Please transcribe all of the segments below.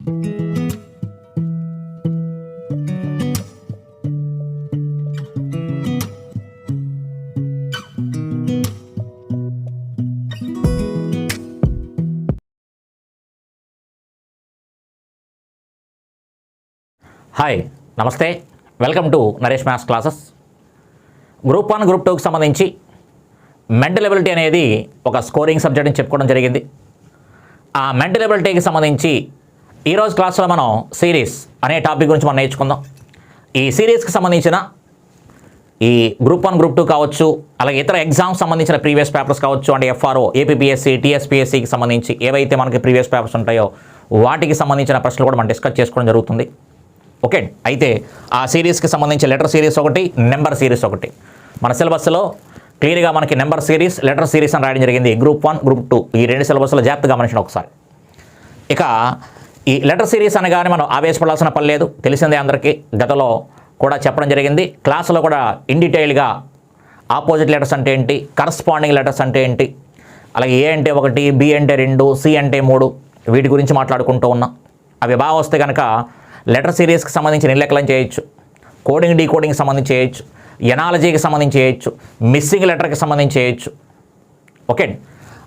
Hi, నమస్తే, welcome to Naresh maths classes. Group 1 group 2కి సంబంధించి మెంటల్ ఎబిలిటీ అనేది ఒక స్కోరింగ్ సబ్జెక్ట్ అని చెప్పుకోవడం జరిగింది. ఆ మెంటల్ ఎబిలిటీకి సంబంధించి ఈరోజు క్లాస్లో మనం సిరీస్ అనే టాపిక్ గురించి మనం నేర్చుకుందాం. ఈ సిరీస్కి సంబంధించిన ఈ గ్రూప్ 1 గ్రూప్ 2 కావచ్చు, అలాగే ఇతర ఎగ్జామ్స్ సంబంధించిన ప్రీవియస్ పేపర్స్ కావచ్చు, అంటే FRO, ఏపీపీఎస్సీ, టీఎస్పీఎస్సీకి సంబంధించి ఏవైతే మనకి ప్రీవియస్ పేపర్స్ ఉంటాయో వాటికి సంబంధించిన ప్రశ్నలు కూడా మనం డిస్కస్ చేసుకోవడం జరుగుతుంది. ఓకే, అయితే ఆ సిరీస్కి సంబంధించి లెటర్ సిరీస్ ఒకటి, నెంబర్ సిరీస్ ఒకటి. మన సిలబస్లో క్లియర్గా మనకి నెంబర్ సిరీస్, లెటర్ సిరీస్ అని రాయడం జరిగింది. గ్రూప్ 1 గ్రూప్ 2 ఈ రెండు సిలబస్లో జాగ్రత్తగా గమనించండి ఒకసారి. ఇక ఈ లెటర్ సిరీస్ అనగానే మనం ఆవేశపడాల్సిన పని లేదు, తెలిసిందే అందరికీ. గతంలో కూడా చెప్పడం జరిగింది, క్లాసులో కూడా ఇన్ డీటెయిల్గా ఆపోజిట్ లెటర్స్ అంటే ఏంటి, కరస్పాండింగ్ లెటర్స్ అంటే ఏంటి, అలాగే ఏ అంటే 1, బి అంటే 2, సి అంటే 3, వీటి గురించి మాట్లాడుకుంటూ ఉన్నాం. అవి బాగా వస్తే కనుక లెటర్ సిరీస్కి సంబంధించి నిర్లెక్కలను చేయొచ్చు, కోడింగ్ డీకోడింగ్కి సంబంధించి చేయొచ్చు, ఎనాలజీకి సంబంధించి చేయొచ్చు, మిస్సింగ్ లెటర్కి సంబంధించి చేయొచ్చు. ఓకే,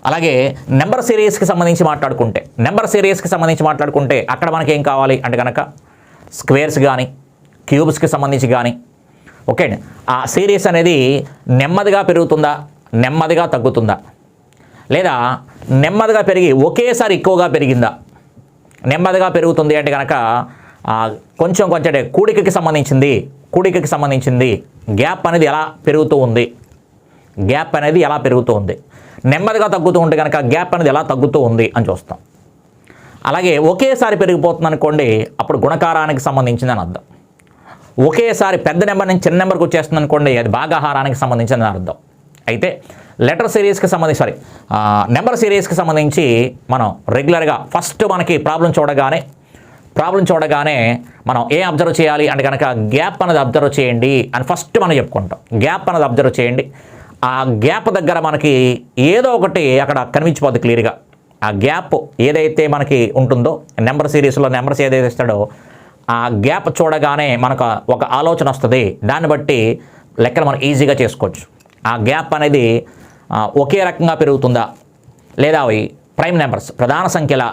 అలాగే నెంబర్ సిరీస్కి సంబంధించి మాట్లాడుకుంటే అక్కడ మనకి ఏం కావాలి అంటే కనుక స్క్వేర్స్ కానీ క్యూబ్స్కి సంబంధించి కానీ. ఓకే, ఆ సిరీస్ అనేది నెమ్మదిగా పెరుగుతుందా, నెమ్మదిగా తగ్గుతుందా, లేదా నెమ్మదిగా పెరిగి ఒకేసారి ఎక్కువగా పెరిగిందా. నెమ్మదిగా పెరుగుతుంది అంటే కనుక కొంచెం కూడికకి సంబంధించింది గ్యాప్ అనేది ఎలా పెరుగుతూ ఉంది, నెమ్మదిగా తగ్గుతూ ఉంటే కనుక గ్యాప్ అనేది ఎలా తగ్గుతూ ఉంది అని చూస్తాం. అలాగే ఒకేసారి పెరిగిపోతుంది అనుకోండి, అప్పుడు గుణకారానికి సంబంధించింది అని అర్థం. ఒకేసారి పెద్ద నెంబర్ నుంచి చిన్న నెంబర్కి వచ్చేస్తుంది అనుకోండి, అది భాగాహారానికి సంబంధించింది అని అర్థం. అయితే లెటర్ సిరీస్కి సంబంధించి నెంబర్ సిరీస్కి సంబంధించి మనం రెగ్యులర్గా ఫస్ట్ మనకి ప్రాబ్లం చూడగానే మనం ఏం అబ్జర్వ్ చేయాలి అంటే కనుక గ్యాప్ అనేది అబ్జర్వ్ చేయండి అని ఫస్ట్ మనం చెప్పుకుంటాం. గ్యాప్ అనేది అబ్జర్వ్ చేయండి. ఆ గ్యాప్ దగ్గర మనకి ఏదో ఒకటి అక్కడ కనిపించిపోద్ది క్లియర్గా. ఆ గ్యాప్ ఏదైతే మనకి ఉంటుందో నెంబర్ సిరీస్లో నెంబర్స్ ఏదైతే ఇస్తాడో ఆ గ్యాప్ చూడగానే మనకు ఒక ఆలోచన వస్తుంది. దాన్ని బట్టి లెక్కలు మనం ఈజీగా చేసుకోవచ్చు. ఆ గ్యాప్ అనేది ఒకే రకంగా పెరుగుతుందా, లేదా అవి ప్రైమ్ నెంబర్స్ ప్రధాన సంఖ్యల,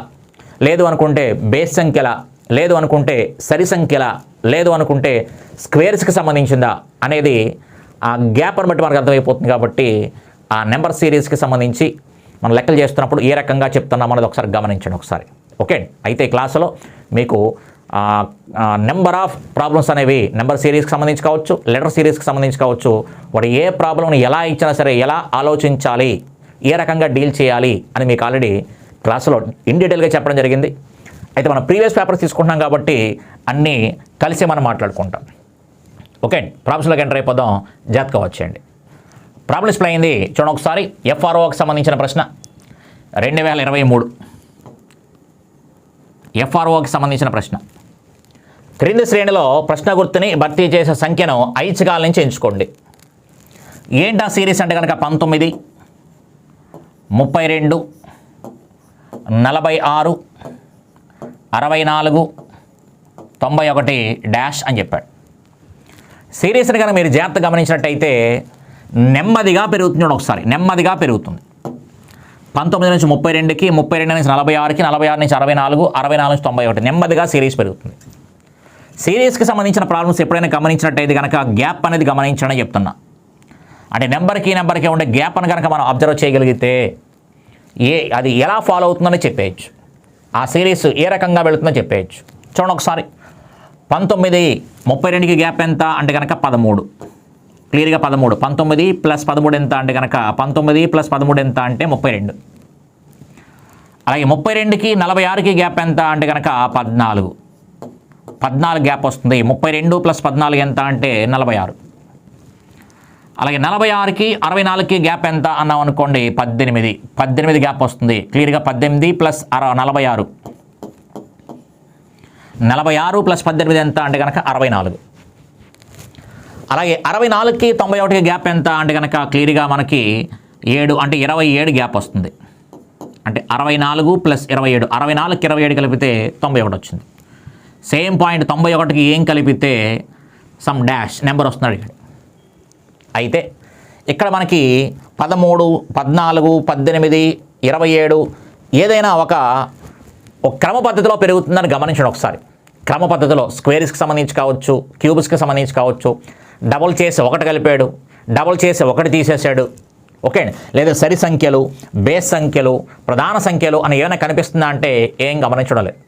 లేదు అనుకుంటే బేస్ సంఖ్యల, లేదు అనుకుంటే సరి సంఖ్యల, లేదు అనుకుంటే స్క్వేర్స్కి సంబంధించిందా అనేది ఆ గ్యాప్ని బట్టి మనకు అర్థమైపోతుంది. కాబట్టి ఆ నెంబర్ సిరీస్కి సంబంధించి మనం లెక్కలు చేస్తున్నప్పుడు ఏ రకంగా చెప్తున్నాం అనేది ఒకసారి గమనించండి ఒకసారి. ఓకే, అయితే క్లాసులో మీకు నెంబర్ ఆఫ్ ప్రాబ్లమ్స్ అనేవి నెంబర్ సిరీస్కి సంబంధించి కావచ్చు, లెటర్ సిరీస్కి సంబంధించి కావచ్చు, వాడు ఏ ప్రాబ్లంని ఎలా ఇచ్చినా సరే ఎలా ఆలోచించాలి, ఏ రకంగా డీల్ చేయాలి అని మీకు ఆల్రెడీ క్లాసులో ఇన్ డీటెయిల్గా చెప్పడం జరిగింది. అయితే మనం ప్రీవియస్ పేపర్స్ తీసుకుంటున్నాం కాబట్టి అన్నీ కలిసి మనం మాట్లాడుకుంటాం. ఓకే, ప్రాబ్లమ్స్లోకి ఎంటర్ అయిపోదాం, జాగ్రత్తగా వచ్చేయండి. ప్రాబ్లమ్ డిస్ప్లే అయింది చూడండి ఒకసారి. FROకి సంబంధించిన ప్రశ్న 2023 FROకి సంబంధించిన ప్రశ్న. క్రింది శ్రేణిలో ప్రశ్న గుర్తుని భర్తీ చేసే సంఖ్యను ఐచ్ఛికాల నుంచి ఎంచుకోండి. ఏంటా సిరీస్ అంటే కనుక 19, 32, 46, 64, 91 డాష్ అని చెప్పాడు. సిరీస్ని కనుక మీరు జాగ్రత్తగా గమనించినట్టయితే నెమ్మదిగా పెరుగుతుంది. ఒకసారి నెమ్మదిగా పెరుగుతుంది. 19 నుంచి 32కి, 32 నుంచి 46కి, 46 నుంచి 64, 64 నుంచి 91 నెమ్మదిగా సిరీస్ పెరుగుతుంది. సిరీస్కి సంబంధించిన ప్రాబ్లమ్స్ ఎప్పుడైనా గమనించినట్టయితే కనుక గ్యాప్ అనేది గమనించడం చెప్తున్నా. అంటే నెంబర్కి ఉండే గ్యాప్ అని కనుక మనం అబ్జర్వ్ చేయగలిగితే అది ఎలా ఫాలో అవుతుందని చెప్పేయచ్చు. ఆ సిరీస్ ఏ రకంగా వెళుతుందో చెప్పేయచ్చు. చూడండి ఒకసారి. 19, 32కి గ్యాప్ ఎంత అంటే కనుక 13. క్లియర్గా 13. 19 + 13 ఎంత అంటే కనుక 19 + 13 ఎంత అంటే 32. అలాగే 32కి 46కి గ్యాప్ ఎంత అంటే కనుక 14. 14 గ్యాప్ వస్తుంది. 32 + 14 ఎంత అంటే 46. అలాగే 46కి 64కి గ్యాప్ ఎంత అన్నాం అనుకోండి 18. 18 గ్యాప్ వస్తుంది. క్లియర్గా 18 + 46. 46 + 18 ఎంత అంటే కనుక 64. అలాగే 64కి 91కి గ్యాప్ ఎంత అంటే కనుక క్లియర్గా మనకి 7 అంటే 27 గ్యాప్ వస్తుంది. అంటే 64 + 27, 64కి 27 కలిపితే 91 వచ్చింది. సేమ్ పాయింట్ 91కి ఏం కలిపితే సమ్ డాష్ నెంబర్ వస్తుంది అడిగాడు. అయితే ఇక్కడ మనకి 13, 14, 18, 27 ఏదైనా ఒక క్రమ పద్ధతిలో పెరుగుతుందని గమనించండి ఒకసారి. క్రమ పద్ధతిలో స్క్వేర్స్కి సంబంధించి కావచ్చు, క్యూబ్స్కి సంబంధించి కావచ్చు, డబుల్ చేసి 1 కలిపాడు, డబుల్ చేసి 1 తీసేశాడు, ఓకే. లేదా సరి సంఖ్యలు, బేస్ సంఖ్యలు, ప్రధాన సంఖ్యలు అని ఏమైనా కనిపిస్తుందా అంటే ఏం గమనించడం లేదు.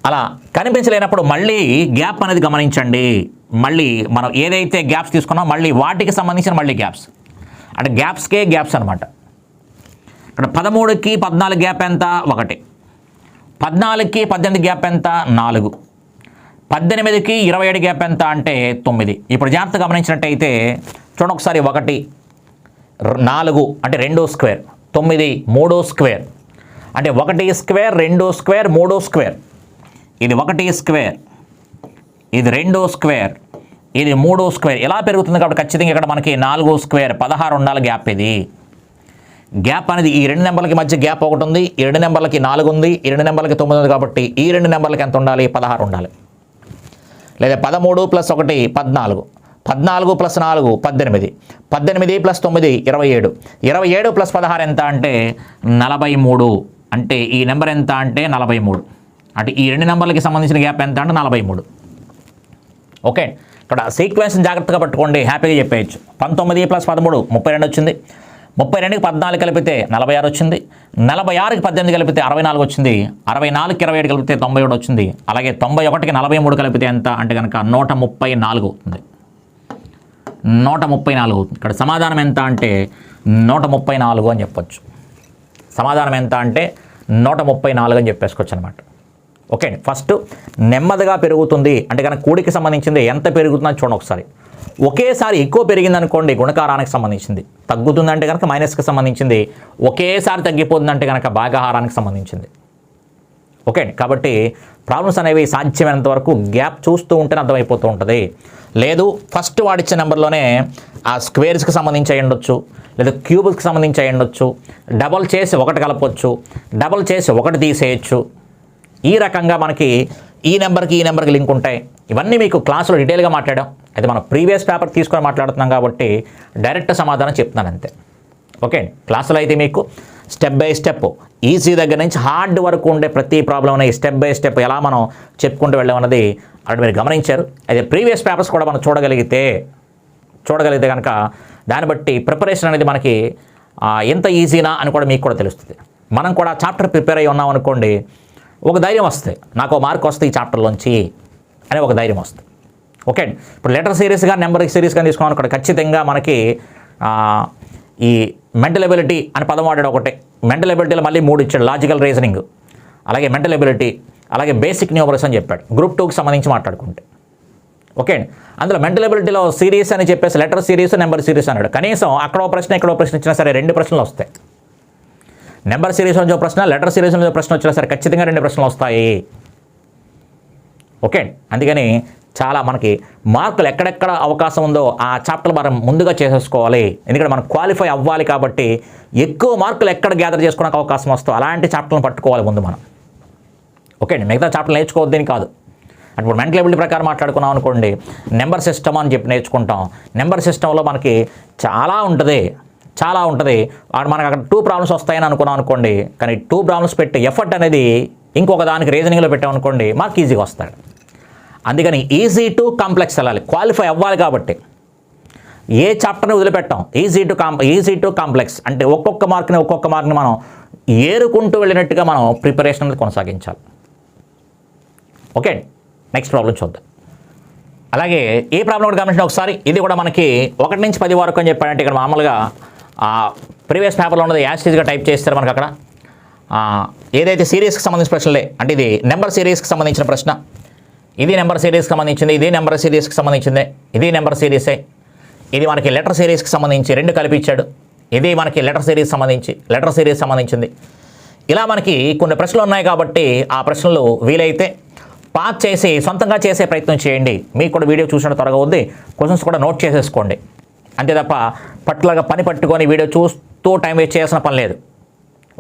అలా కనిపించలేనప్పుడు మళ్ళీ గ్యాప్ అనేది గమనించండి. మళ్ళీ మనం ఏదైతే గ్యాప్స్ తీసుకున్నామో మళ్ళీ వాటికి సంబంధించిన మళ్ళీ గ్యాప్స్, అంటే గ్యాప్స్కే గ్యాప్స్ అనమాట. ఇక్కడ 13కి 14 గ్యాప్ ఎంత? 1. 14కి 18 గ్యాప్ ఎంత? 4. 18కి 27 గ్యాప్ ఎంత అంటే 9. ఇప్పుడు జాగ్రత్తగా గమనించినట్టయితే చూడండి ఒకసారి. 1, 4 అంటే 2 స్క్వేర్, 9 3 స్క్వేర్, అంటే 1 స్క్వేర్, 2 స్క్వేర్, 3 స్క్వేర్. ఇది 1 స్క్వేర్, ఇది 2 స్క్వేర్, ఇది 3 స్క్వేర్. ఇలా పెరుగుతుంది కాబట్టి ఖచ్చితంగా ఇక్కడ మనకి 4 స్క్వేర్ 16 ఉండాలి గ్యాప్. ఇది గ్యాప్ అనేది ఈ 2 నెంబర్లకి మధ్య గ్యాప్ ఒకటి ఉంది, ఈ 2 నెంబర్లకి 4 ఉంది, ఈ 2 నెంబర్లకి 9 ఉంది కాబట్టి ఈ 2 నెంబర్లకి ఎంత ఉండాలి? 16 ఉండాలి. లేదా 13 + 1 14, 14 + 4 18, 18 + 9 27, 27 + 16 ఎంత అంటే 43. అంటే ఈ నెంబర్ ఎంత అంటే 43. అంటే ఈ 2 నెంబర్లకి సంబంధించిన గ్యాప్ ఎంత అంటే 43. ఓకే, ఇక్కడ సీక్వెన్స్ జాగ్రత్తగా పట్టుకోండి, హ్యాపీగా చెప్పేయచ్చు. 19 + 13 32 వచ్చింది. 32కి 14 కలిపితే 46 వచ్చింది. 46కి 18 కలిపితే 64 వచ్చింది. 64కి 27 కలిపితే 91 వచ్చింది. అలాగే 91కి 43 కలిపితే ఎంత అంటే కనుక 134 అవుతుంది. 134 అవుతుంది. ఇక్కడ సమాధానం ఎంత అంటే 134 అని చెప్పొచ్చు. సమాధానం ఎంత అంటే 134 అని చెప్పేసుకోవచ్చు అనమాట. ఓకే, ఫస్ట్ నెమ్మదిగా పెరుగుతుంది అంటే కనుక కూడికి సంబంధించింది ఎంత పెరుగుతుందని చూడండి ఒకసారి. ఒకేసారి ఎక్కువ పెరిగింది అనుకోండి గుణకారానికి సంబంధించింది, తగ్గుతుందంటే కనుక మైనస్కి సంబంధించింది, ఒకేసారి తగ్గిపోతుందంటే కనుక భాగాహారానికి సంబంధించింది. ఓకే, కాబట్టి ప్రాబ్లమ్స్ అనేవి సాధ్యమైనంత వరకు గ్యాప్ చూస్తూ ఉంటేనే అర్థమైపోతూ ఉంటుంది. లేదు ఫస్ట్ వాడిచ్చే నెంబర్లోనే ఆ స్క్వేర్స్కి సంబంధించి అయి ఉండొచ్చు, లేదా క్యూబ్స్కి సంబంధించి అయి ఉండొచ్చు, డబల్ చేసి 1 కలపొచ్చు, డబల్ చేసి 1 తీసేయచ్చు. ఈ రకంగా మనకి ఈ నెంబర్కి లింక్ ఉంటాయి. ఇవన్నీ మీకు క్లాసులో డీటెయిల్గా మాట్లాడాం. అయితే మనం ప్రీవియస్ పేపర్ తీసుకొని మాట్లాడుతున్నాం కాబట్టి డైరెక్ట్ సమాధానం చెప్తున్నాను అంతే. ఓకే, క్లాసులో అయితే మీకు స్టెప్ బై స్టెప్ ఈజీ దగ్గర నుంచి హార్డ్ వరకు ఉండే ప్రతి ప్రాబ్లం అనేది స్టెప్ బై స్టెప్ ఎలా మనం చెప్పుకుంటూ వెళ్ళామన్నది అక్కడ మీరు గమనించారు. అయితే ప్రీవియస్ పేపర్స్ కూడా మనం చూడగలిగితే కనుక దాన్ని బట్టి ప్రిపరేషన్ అనేది మనకి ఎంత ఈజీనా అని కూడా మీకు కూడా తెలుస్తుంది. మనం కూడా చాప్టర్ ప్రిపేర్ అయ్యి ఉన్నాం అనుకోండి, ఒక ధైర్యం వస్తుంది, నాకు మార్క్ వస్తుంది ఈ చాప్టర్లోంచి అని ఒక ధైర్యం వస్తుంది. ఓకే, ఇప్పుడు లెటర్ సిరీస్గా నెంబర్ సిరీస్గా తీసుకున్నాం అనుకోండి, ఖచ్చితంగా మనకి ఈ మెంటల్ ఎబిలిటీ అని పదం వాడాడు ఒకటే. మెంటల్ ఎబిలిటీలో మళ్ళీ 3 ఇచ్చాడు, లాజికల్ రీజనింగ్, అలాగే మెంటల్ ఎబిలిటీ, అలాగే బేసిక్ న్యూమరస్ అని చెప్పాడు గ్రూప్ 2కి సంబంధించి మాట్లాడుకుంటే. ఓకే, అందులో మెంటల్ ఎబిలిటీలో సిరీస్ అని చెప్పేసి లెటర్ సిరీస్ నెంబర్ సిరీస్ అన్నాడు. కనీసం అక్కడో ప్రశ్న ఇక్కడో ప్రశ్న ఇచ్చినా సరే 2 ప్రశ్నలు వస్తాయి. నెంబర్ సిరీస్ నుంచి ఒక ప్రశ్న, లెటర్ సిరీస్ నుంచి ప్రశ్న వచ్చినా సరే ఖచ్చితంగా 2 ప్రశ్నలు వస్తాయి. ఓకే, అందుకని చాలా మనకి మార్కులు ఎక్కడెక్కడ అవకాశం ఉందో ఆ చాప్టర్లు మనం ముందుగా చేసేసుకోవాలి. ఎందుకంటే మనం క్వాలిఫై అవ్వాలి కాబట్టి ఎక్కువ మార్కులు ఎక్కడ గ్యాదర్ చేసుకోవడానికి అవకాశం వస్తుందో అలాంటి చాప్టర్లను పట్టుకోవాలి ముందు మనం. ఓకే, మిగతా చాప్టర్లు నేర్చుకోవద్దని కాదు. ఇప్పుడు మెంటల్ ఎబిలిటీ ప్రకారం మాట్లాడుకున్నాం అనుకోండి, నెంబర్ సిస్టమ్ అని చెప్పి నేర్చుకుంటాం. నెంబర్ సిస్టంలో మనకి చాలా ఉంటుంది. మనకు అక్కడ 2 ప్రాబ్లమ్స్ వస్తాయని అనుకున్నాం అనుకోండి, కానీ 2 ప్రాబ్లమ్స్ పెట్టి ఎఫర్ట్ అనేది ఇంకొక దానికి రీజనింగ్లో పెట్టామనుకోండి మార్క్ ఈజీగా వస్తాడు. అందుకని ఈజీ టు కాంప్లెక్స్ వెళ్ళాలి, క్వాలిఫై అవ్వాలి కాబట్టి ఏ చాప్టర్ని వదిలిపెట్టాం. ఈజీ టు కాంప్లెక్స్ అంటే ఒక్కొక్క మార్క్ని మనం ఏరుకుంటూ వెళ్ళినట్టుగా మనం ప్రిపరేషన్ అనేది కొనసాగించాలి. ఓకే, నెక్స్ట్ ప్రాబ్లం చూద్దాం. అలాగే ఏ ప్రాబ్లం కూడా గమనించిన ఒకసారి, ఇది కూడా మనకి 1 నుంచి 10 వరకు అని చెప్పాడంటే ఇక్కడ మామూలుగా ప్రీవియస్ పేపర్లో ఉన్నది యాస్టీజ్గా టైప్ చేస్తారు మనకు అక్కడ. ఏదైతే సిరీస్కి సంబంధించిన ప్రశ్నలే, అంటే ఇది నెంబర్ సిరీస్కి సంబంధించిన ప్రశ్న, ఇది నెంబర్ సిరీస్కి సంబంధించింది, ఇది నెంబర్ సిరీస్కి సంబంధించింది, ఇది నెంబర్ సిరీసే, ఇది మనకి లెటర్ సిరీస్కి సంబంధించి 2 కలిపిచ్చాడు, ఇది మనకి లెటర్ సిరీస్ సంబంధించింది. ఇలా మనకి కొన్ని ప్రశ్నలు ఉన్నాయి కాబట్టి ఆ ప్రశ్నలు వీలైతే పాస్ చేసి సొంతంగా చేసే ప్రయత్నం చేయండి. మీకు కూడా వీడియో చూసిన త్వరగా ఉంది, క్వశ్చన్స్ కూడా నోట్ చేసేసుకోండి. అంతే తప్ప పట్టులాగా పని పట్టుకొని వీడియో చూస్తూ టైం వేస్ట్ చేయాల్సిన పని లేదు.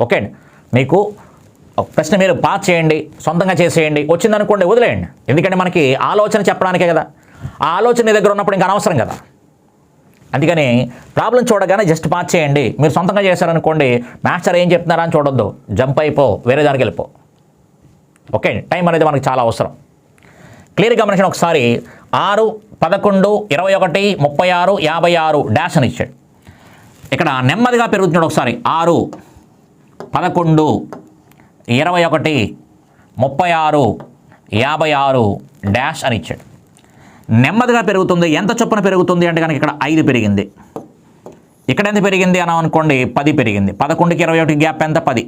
ఓకే అండి, మీకు ప్రశ్న మీరు పాస్ చేయండి, సొంతంగా చేసేయండి, వచ్చిందనుకోండి వదిలేయండి. ఎందుకంటే మనకి ఆలోచన చెప్పడానికే కదా, ఆ ఆలోచన మీ దగ్గర ఉన్నప్పుడు ఇంకా అనవసరం కదా. అందుకని ప్రాబ్లం చూడగానే జస్ట్ పాస్ చేయండి. మీరు సొంతంగా చేశారనుకోండి, మాస్టర్ ఏం చెప్తున్నారా అని చూడొద్దు, జంప్ అయిపో, వేరే దానికి వెళ్ళిపో. ఓకే, టైం అనేది మనకి చాలా అవసరం. క్లియర్ గమనించిన ఒకసారి 6, 11, 21, 36, 56 డాష్ అని ఇచ్చాడు. ఇక్కడ నెమ్మదిగా పెరుగుతున్నాడు. ఒకసారి 6, 11, 21, 36, 56 డాష్ అని ఇచ్చాడు. నెమ్మదిగా పెరుగుతుంది. ఎంత చొప్పున పెరుగుతుంది అంటే కనుక ఇక్కడ 5 పెరిగింది. ఇక్కడ ఎంత పెరిగింది అని అనుకోండి, 10 పెరిగింది. 11కి 21 గ్యాప్ ఎంత? 10.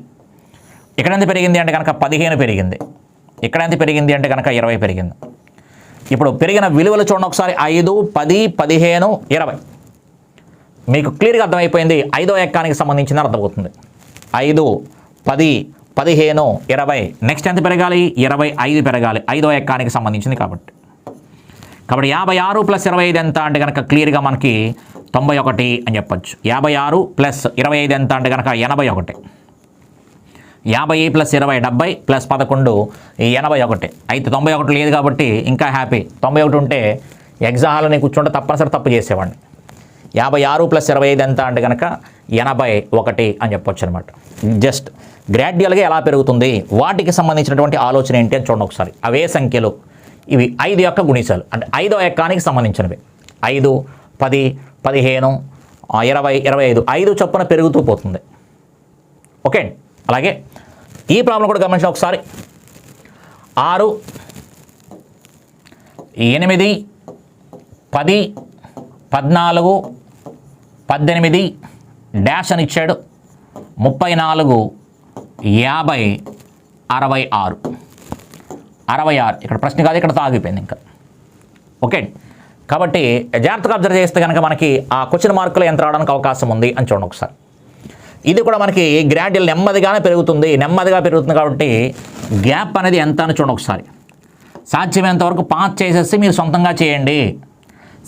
ఇక్కడ ఎంత పెరిగింది అంటే కనుక 15 పెరిగింది. ఇక్కడ ఎంత పెరిగింది అంటే కనుక 20 పెరిగింది. ఇప్పుడు పెరిగిన విలువలు చూడండి ఒకసారి, 5, 10, 15, 20. మీకు క్లియర్గా అర్థమైపోయింది. 5వ ఎక్కానికి సంబంధించింది అర్థమవుతుంది. 5, 10, 15, 20. నెక్స్ట్ ఎంత పెరగాలి? 25 పెరగాలి, 5వ ఎక్కానికి సంబంధించింది కాబట్టి. 56 + 25 ఎంత అంటే కనుక క్లియర్గా మనకి 91 అని చెప్పచ్చు. 56 + 25 ఎంత అంటే కనుక 81. 50 + 20 70 + 11 81. అయితే 91 లేదు కాబట్టి ఇంకా హ్యాపీ. 91 ఉంటే ఎగ్జామ్ హాల్లో నేను కూర్చుంటే తప్పనిసరి తప్పు చేసేవాడిని. 56 + 25 ఎంత అంటే కనుక 81 అని చెప్పొచ్చు అనమాట. జస్ట్ గ్రాడ్యువల్గా ఎలా పెరుగుతుంది, వాటికి సంబంధించినటువంటి ఆలోచన ఏంటి అని చూడండి ఒకసారి. అవే సంఖ్యలు, ఇవి 5 యొక్క గుణిసాలు, అంటే 5వ ఎక్కానికి సంబంధించినవి. 5, 10, 15, 20, 25 5 చొప్పున పెరుగుతూ పోతుంది. ఓకే, అలాగే ఈ ప్రాబ్లం కూడా గమనించిన ఒకసారి. 6, 8, 10, 14, 18 డాష్ అని ఇచ్చాడు. 34, 50, 66. 66 ఇక్కడ ప్రశ్న కాదు, ఇక్కడ ఆగిపోయింది ఇంకా. ఓకే, కాబట్టి జాగ్రత్తగా అబ్జర్వ్ చేస్తే కనుక మనకి ఆ క్వశ్చన్ మార్కులు ఎంత రావడానికి అవకాశం ఉంది అని చూడండి ఒకసారి. ఇది కూడా మనకి గ్రాడ్యువల్ నెమ్మదిగానే పెరుగుతుంది. నెమ్మదిగా పెరుగుతుంది కాబట్టి గ్యాప్ అనేది ఎంత అని చూడండి ఒకసారి. సాధ్యమైనంత వరకు పాస్ చేసేసి మీరు సొంతంగా చేయండి.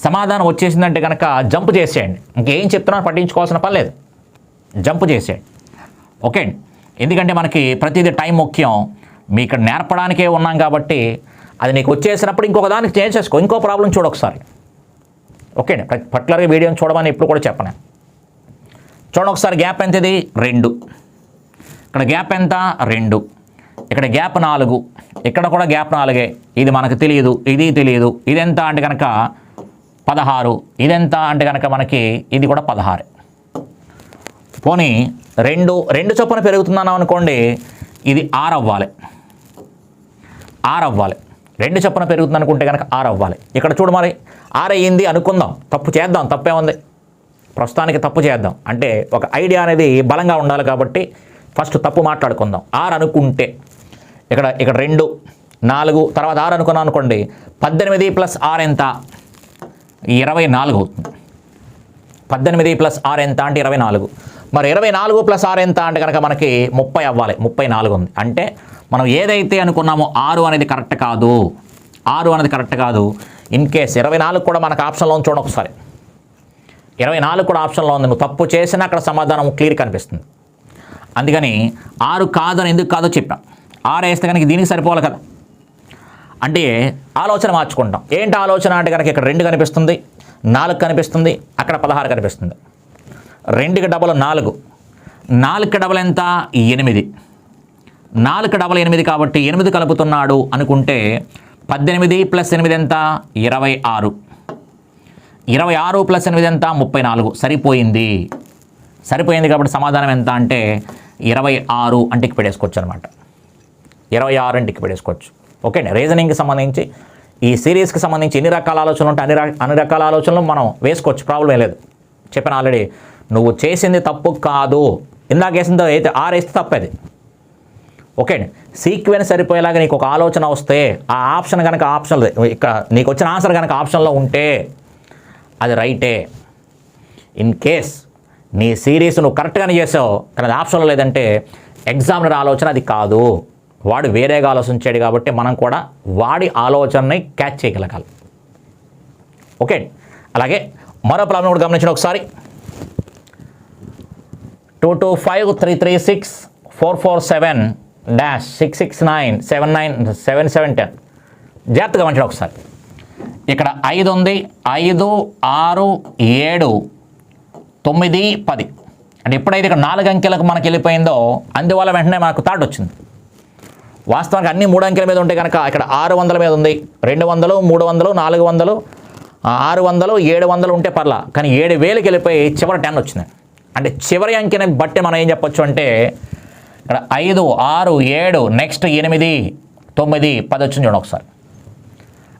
సమాధానం వచ్చేసిందంటే కనుక జంప్ చేసేయండి. ఇంకేం చెప్తున్నా పట్టించుకోవాల్సిన పని లేదు, జంప్ చేసేయండి. ఓకే, ఎందుకంటే మనకి ప్రతిదీ టైం ముఖ్యం. మీ ఇక్కడ నేర్పడానికే ఉన్నాం కాబట్టి అది నీకు వచ్చేసినప్పుడు ఇంకొక దానికి చేసేసుకో, ఇంకో ప్రాబ్లం చూడ ఒకసారి. ఓకే, పర్టికులర్గా వీడియోని చూడమని ఎప్పుడు కూడా చెప్పను. చూడండి ఒకసారి, గ్యాప్ ఎంత? ఇది 2. ఇక్కడ గ్యాప్ ఎంత? 2. ఇక్కడ గ్యాప్ 4. ఇక్కడ కూడా గ్యాప్ 4. ఇది మనకు తెలియదు, ఇది తెలియదు. ఇది ఎంత అంటే కనుక 16. ఇది ఎంత అంటే కనుక మనకి ఇది కూడా 16. పోనీ 2 చొప్పున పెరుగుతున్నాను అనుకోండి, ఇది 6 అవ్వాలి. 6 అవ్వాలి. 2 చొప్పున పెరుగుతుంది అనుకుంటే కనుక 6 అవ్వాలి. ఇక్కడ చూడు, మరి 6 అయ్యింది అనుకుందాం, తప్పు చేద్దాం, తప్పే ఉంది. ప్రస్తుతానికి తప్పు చేద్దాం, అంటే ఒక ఐడియా అనేది బలంగా ఉండాలి కాబట్టి ఫస్ట్ తప్పు మాట్లాడుకుందాం. 6 అనుకుంటే ఇక్కడ 2, 4 తర్వాత 6 అనుకున్నాం అనుకోండి, 18 + 6 ఎంత? 24 అవుతుంది. 18 + 6 ఎంత అంటే 24. మరి 24 + 6 ఎంత అంటే కనుక మనకి 30 అవ్వాలి. 34 ఉంది. అంటే మనం ఏదైతే అనుకున్నామో 6 అనేది కరెక్ట్ కాదు. 6 అనేది కరెక్ట్ కాదు. ఇన్ కేస్ 24 కూడా మనకు ఆప్షన్లో ఉంది. చూడండి ఒకసారి, 24 కూడా ఆప్షన్లో ఉంది. నువ్వు తప్పు చేసినా అక్కడ సమాధానం క్లియర్ కనిపిస్తుంది. అందుకని 6 కాదని ఎందుకు కాదో చెప్పాం. 6 వేస్తే కనుక దీనికి సరిపోవాలి కదా. అంటే ఆలోచన మార్చుకుంటాం. ఏంటి ఆలోచన అంటే కనుక ఇక్కడ 2 కనిపిస్తుంది, 4 కనిపిస్తుంది, అక్కడ 16 కనిపిస్తుంది. 2కి డబల్ 4, 4కి డబల్ ఎంత? 8. 4కి డబల్ 8 కాబట్టి 8 కలుపుతున్నాడు అనుకుంటే 18 + 8 ఎంత? 26. 26 + 8 ఎంత? 34. సరిపోయింది. కాబట్టి సమాధానం ఎంత అంటే 26 అంటే టిక్ పెట్టేసుకోవచ్చు అనమాట. 26 అంటే టిక్ పెట్టేసుకోవచ్చు. ఓకే, రీజనింగ్కి సంబంధించి ఈ సిరీస్కి సంబంధించి ఎన్ని రకాల ఆలోచనలు ఉంటే అన్ని రకాల ఆలోచనలు మనం వేసుకోవచ్చు, ప్రాబ్లం లేదు. చెప్పాను ఆల్రెడీ, నువ్వు చేసింది తప్పు కాదు. ఇందాక వేసింది అయితే 6 వేస్తే తప్పది. ఓకే, సీక్వెన్స్ సరిపోయేలాగా నీకు ఒక ఆలోచన వస్తే ఆ ఆప్షన్ కనుక ఆప్షన్లో ఇక్కడ నీకు వచ్చిన ఆన్సర్ కనుక ఆప్షన్లో ఉంటే అది రైటే. ఇన్ కేస్ నీ సిరీస్ నువ్వు కరెక్ట్గానే చేసావు కానీ అది ఆప్షన్లో లేదంటే ఎగ్జామినర్ ఆలోచన అది కాదు, వాడు వేరేగా ఆలోచించాడు కాబట్టి మనం కూడా వాడి ఆలోచనని క్యాచ్ చేయగలగాలి. ఓకే, అలాగే మరో ప్రాబ్లం కూడా గమనించండి ఒకసారి. 225 336 447-669-7710. జాగ్రత్తగా గమనించండి ఒకసారి. ఇక్కడ 5 ఉంది, 5, 6, 7, 9, 10. అంటే ఎప్పుడైతే ఇక్కడ 4 అంకెలకు మనకి వెళ్ళిపోయిందో అందువల్ల వెంటనే మనకు థర్డ్ వచ్చింది. వాస్తవానికి అన్ని 3 అంకెల మీద ఉంటే కనుక ఇక్కడ 600 మీద ఉంది, 200, 300, 400, 600, 700 ఉంటే పర్లా. కానీ 7000కి వెళ్ళిపోయి చివరి 10 వచ్చింది. అంటే చివరి అంకెని బట్టి మనం ఏం చెప్పొచ్చు అంటే ఇక్కడ 5, 6, 7, నెక్స్ట్ 8, 9, 10 వచ్చింది చూడండి ఒకసారి.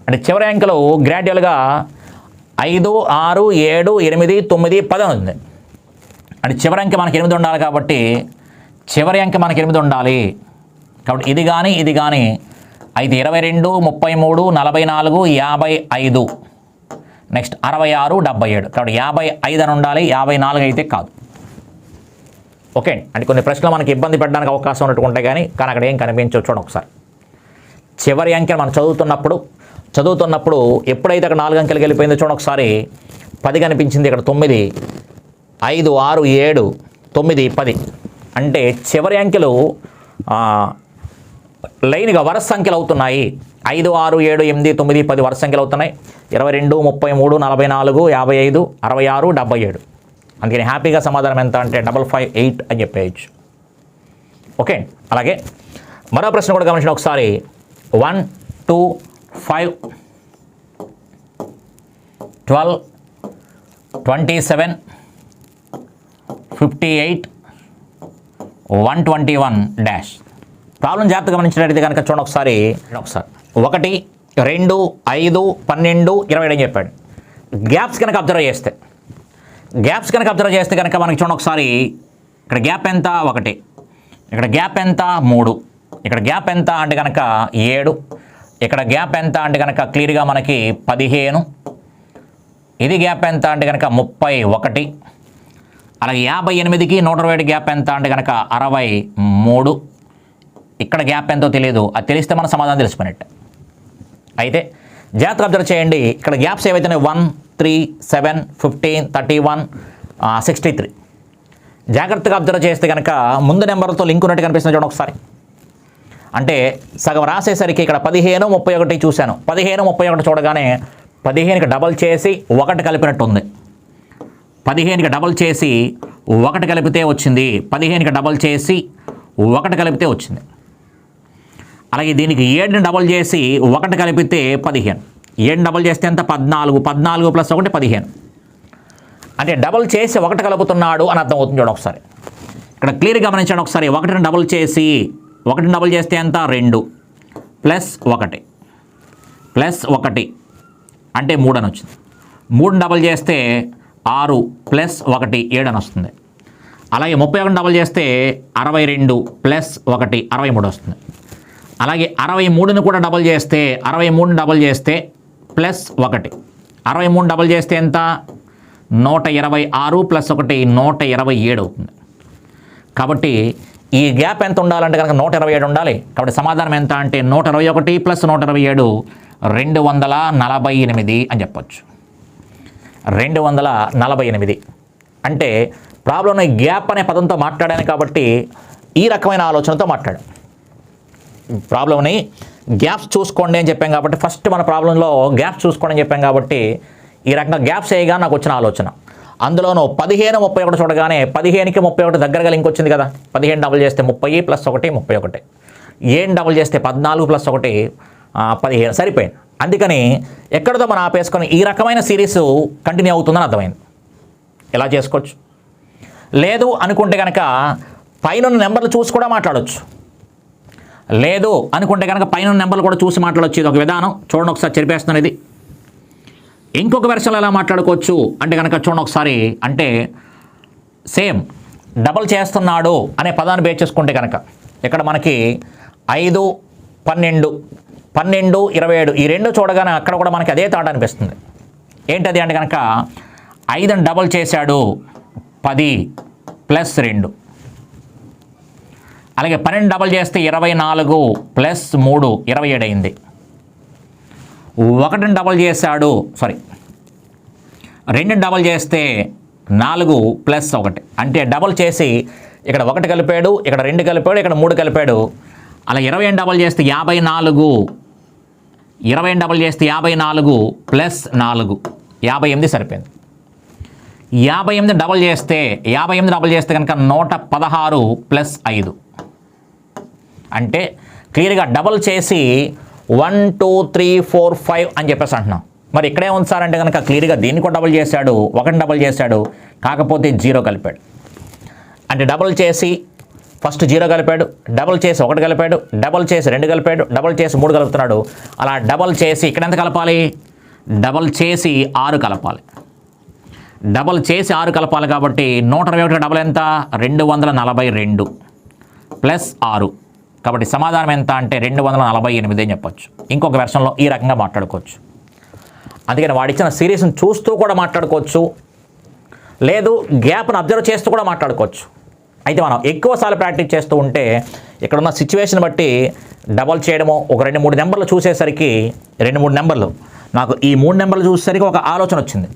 అంటే చివరి అంకెలు గ్రాడ్యువల్గా 5, 6, 7, 8, 9, 10 ఉంది. అంటే చివరి అంకె మనకి 8 ఉండాలి కాబట్టి చివరి అంకె మనకి 8 ఉండాలి. కాబట్టి ఇది కానీ ఇది కానీ 5, 22, 33, 44, 55, నెక్స్ట్ 66, 77. కాబట్టి 55 అని ఉండాలి, 54 అయితే కాదు. ఓకే, అంటే కొన్ని ప్రశ్నలు మనకి ఇబ్బంది పెట్టడానికి అవకాశం ఉన్నట్టు ఉంటాయి కానీ అక్కడ ఏం కనిపించవచ్చు చూడండి ఒకసారి. చివరి అంకె మనం చదువుతున్నప్పుడు ఎప్పుడైతే అక్కడ 4 అంకెలకు వెళ్ళిపోయిందో చూడండి ఒకసారి. 10 కనిపించింది, ఇక్కడ 9, 5, 6, 7, 9, 10. అంటే చివరి అంకెలు లైన్గా వరుస సంఖ్యలు అవుతున్నాయి. 5, 6, 7, 8, 9, 10 వరుస సంఖ్యలు అవుతున్నాయి. 22, 33, 44, 55, 66, 77. అందుకని హ్యాపీగా సమాధానం ఎంత అంటే 558 అని చెప్పేయచ్చు. ఓకే, అలాగే మరో ప్రశ్న కూడా గమనించండి ఒకసారి. 1, 2, 5, 12, 27, 58, 121 డాష్. ప్రాబ్లం జాగ్రత్తగా గమనించినట్టయితే కనుక చూడండి ఒకసారి. 1, 2, 5, 12, 27 అని చెప్పాడు. గ్యాప్స్ కనుక అబ్జర్వ్ చేస్తే కనుక మనకి చూడండి ఒకసారి. ఇక్కడ గ్యాప్ ఎంత 1, ఇక్కడ గ్యాప్ ఎంత 3, ఇక్కడ గ్యాప్ ఎంత అంటే కనుక 7, ఇక్కడ గ్యాప్ ఎంత అంటే కనుక క్లియర్గా మనకి 15, ఇది గ్యాప్ ఎంత అంటే కనుక 31, అలాగే 58కి 120 గ్యాప్ ఎంత అంటే కనుక 63, ఇక్కడ గ్యాప్ ఎంతో తెలియదు. అది తెలిస్తే మన సమాధానం తెలిసిపోయినట్టు. అయితే జాగ్రత్తగా అబ్జర్వ్ చేయండి. ఇక్కడ గ్యాప్స్ ఏవైతే 1, 3, 7, 15, 31, 63. జాగ్రత్తగా అబ్జర్వ్ చేస్తే కనుక ముందు నెంబర్తో లింక్ ఉన్నట్టు కనిపిస్తుంది చూడండి ఒకసారి. అంటే సగం రాసేసరికి ఇక్కడ 15, 31 చూశాను. 15, 31 చూడగానే 15కి డబల్ చేసి 1 కలిపినట్టు ఉంది. 15కి డబల్ చేసి 1 కలిపితే వచ్చింది. 15కి డబల్ చేసి 1 కలిపితే వచ్చింది. అలాగే దీనికి 7ని డబల్ చేసి 1 కలిపితే 15. 7 డబల్ చేస్తే ఎంత 14, 14 + 1 15. అంటే డబల్ చేసి 1 కలుపుతున్నాడు అని అర్థం అవుతుంది చూడండి ఒకసారి. ఇక్కడ క్లియర్గా గమనించండి ఒకసారి. 1ని డబల్ చేసి 1ని డబల్ చేస్తే ఎంత 2 + 1 + 1 అంటే 3 అని వచ్చింది. 3ని డబల్ చేస్తే 6 + 1 7 అని వస్తుంది. అలాగే 31 డబల్ చేస్తే 62 + 1 63 వస్తుంది. అలాగే 63ని కూడా డబల్ చేస్తే 63ని డబల్ చేస్తే +1 63 డబల్ చేస్తే ఎంత 126 + 1 127 అవుతుంది. కాబట్టి ఈ గ్యాప్ ఎంత ఉండాలంటే కనుక 127 ఉండాలి. కాబట్టి సమాధానం ఎంత అంటే 121 + 127 248 అని చెప్పొచ్చు. 248. అంటే ప్రాబ్లంలో గ్యాప్ అనే పదంతో మాట్లాడాను కాబట్టి ఈ రకమైన ఆలోచనతో మాట్లాడాను. ప్రాబ్లంని గ్యాప్స్ చూసుకోండి అని చెప్పాం కాబట్టి ఫస్ట్ మన ప్రాబ్లంలో గ్యాప్స్ చూసుకోండి అని చెప్పాం కాబట్టి ఈ రకంగా గ్యాప్స్ వేయగా నాకు వచ్చిన ఆలోచన. అందులోనూ 15, 31 చూడగానే 15కి 31 దగ్గరగా లింక్ వచ్చింది కదా. 15 డబుల్ చేస్తే 30 + 1 31. 7 డబుల్ చేస్తే 14 + 1 15 సరిపోయింది. అందుకని ఎక్కడితో మనం ఆపేసుకొని ఈ రకమైన సిరీస్ కంటిన్యూ అవుతుందని అర్థమైంది. ఇలా చేసుకోవచ్చు. లేదు అనుకుంటే కనుక పైన నెంబర్లు చూసి కూడా మాట్లాడవచ్చు. లేదు అనుకుంటే కనుక పైన నెంబర్లు కూడా చూసి మాట్లాడవచ్చు. ఇది ఒక విధానం. చూడండి ఒకసారి చెరిపేస్తున్నాను. ఇది ఇంకొక వెర్షన్లో ఎలా మాట్లాడుకోవచ్చు అంటే కనుక చూడండి ఒకసారి. అంటే సేమ్ డబల్ చేస్తున్నాడు అనే పదాన్ని బేస్ చేసుకుంటే కనుక ఇక్కడ మనకి 5, 12, 12, 27 ఈ రెండు చూడగానే అక్కడ కూడా మనకి అదే థాట్ అనిపిస్తుంది. ఏంటది అంటే కనుక 5ని డబల్ చేశాడు 10 + 2. అలాగే 12 డబల్ చేస్తే 24 + 3 27 అయింది. 1ని డబల్ చేశాడు 2ని డబల్ చేస్తే 4 + 1 అంటే డబల్ చేసి ఇక్కడ 1 కలిపాడు, ఇక్కడ 2 కలిపాడు, ఇక్కడ 3 కలిపాడు. అలా 20 డబల్ చేస్తే 54, 20 డబల్ చేస్తే 54 ప్లస్ 4 58 సరిపోయింది. 58 డబల్ చేస్తే కనుక 116 ప్లస్ 5 అంటే క్లియర్గా డబల్ చేసి 1 2 3 4 5 అని చెప్పేసి అంటున్నాం. మరి ఇక్కడే ఉంది సార్ అంటే కనుక క్లియర్గా దీన్ని కూడా డబల్ చేశాడు, 1 డబల్ చేశాడు, కాకపోతే 0 కలిపాడు. అంటే డబల్ చేసి ఫస్ట్ 0 కలిపాడు, డబల్ చేసి 1 కలిపాడు, డబల్ చేసి 2 కలిపాడు, డబల్ చేసి 3 కలుపుతున్నాడు. అలా డబల్ చేసి ఇక్కడ ఎంత కలపాలి? డబల్ చేసి 6 కలపాలి. డబల్ చేసి 6 కలపాలి కాబట్టి 121 డబల్ ఎంత? 242 ప్లస్ 6 కాబట్టి సమాధానం ఎంత అంటే 248 అని చెప్పొచ్చు. ఇంకొక వెర్షన్లో ఈ రకంగా మాట్లాడుకోవచ్చు. అందుకని వాడిచ్చిన సిరీస్ని చూస్తూ కూడా మాట్లాడుకోవచ్చు, లేదు గ్యాప్ను అబ్జర్వ్ చేస్తూ కూడా మాట్లాడుకోవచ్చు. అయితే మనం ఎక్కువసార్లు ప్రాక్టీస్ చేస్తూ ఉంటే ఇక్కడ ఉన్న సిచ్యువేషన్ బట్టి డబల్ చేయడము, ఒక 2-3 నెంబర్లు చూసేసరికి 2-3 నెంబర్లు నాకు ఈ 3 నెంబర్లు చూసేసరికి ఒక ఆలోచన వచ్చింది.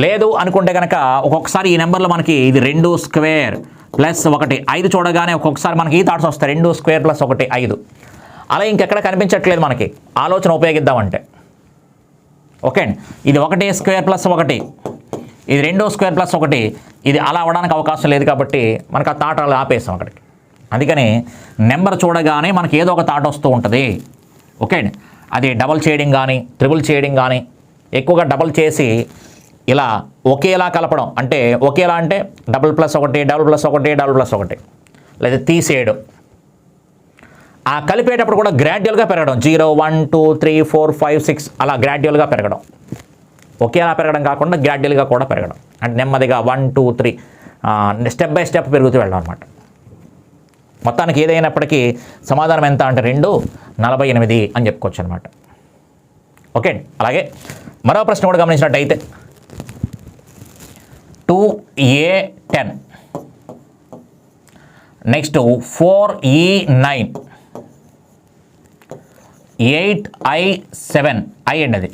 లేదు అనుకుంటే కనుక ఒక్కొక్కసారి ఈ నెంబర్లో మనకి ఇది 2 స్క్వేర్ ప్లస్ 1 5 చూడగానే ఒక్కొక్కసారి మనకి ఈ థాట్స్ వస్తాయి, 2 స్క్వేర్ ప్లస్ 1 5. అలా ఇంకెక్కడ కనిపించట్లేదు మనకి, ఆలోచన ఉపయోగిద్దామంటే. ఓకే అండి, ఇది 1 స్క్వేర్ ప్లస్ 1, ఇది 2 స్క్వేర్ ప్లస్ 1, ఇది అలా అవ్వడానికి అవకాశం లేదు కాబట్టి మనకు ఆ థాట్ అలా ఆపేసాం అక్కడికి. అందుకని నెంబర్ చూడగానే మనకి ఏదో ఒక థాట్ వస్తూ ఉంటుంది. ఓకే అండి, అది డబల్ చేయడం కానీ ట్రిపుల్ చేయడం కానీ, ఎక్కువగా డబల్ చేసి ఇలా ఒకేలా కలపడం, అంటే ఒకేలా అంటే double plus 1 double plus 1 double plus 1, లేదా తీసేయడం. ఆ కలిపేటప్పుడు కూడా గ్రాడ్యువల్గా పెరగడం, 0 1 2 3 4 5 6 అలా గ్రాడ్యువల్గా పెరగడం. ఒకేలా పెరగడం కాకుండా గ్రాడ్యువల్గా కూడా పెరగడం, అంటే నెమ్మదిగా 1 2 3 స్టెప్ బై స్టెప్ పెరుగుతూ వెళ్ళడం అనమాట. మొత్తానికి ఏదైనప్పటికీ సమాధానం ఎంత అంటే 248 అని చెప్పుకోవచ్చు అనమాట. ఓకే, అలాగే మరో ప్రశ్న కూడా గమనించినట్టయితే 2A10, next 4E9, 8I7 I అండి, అది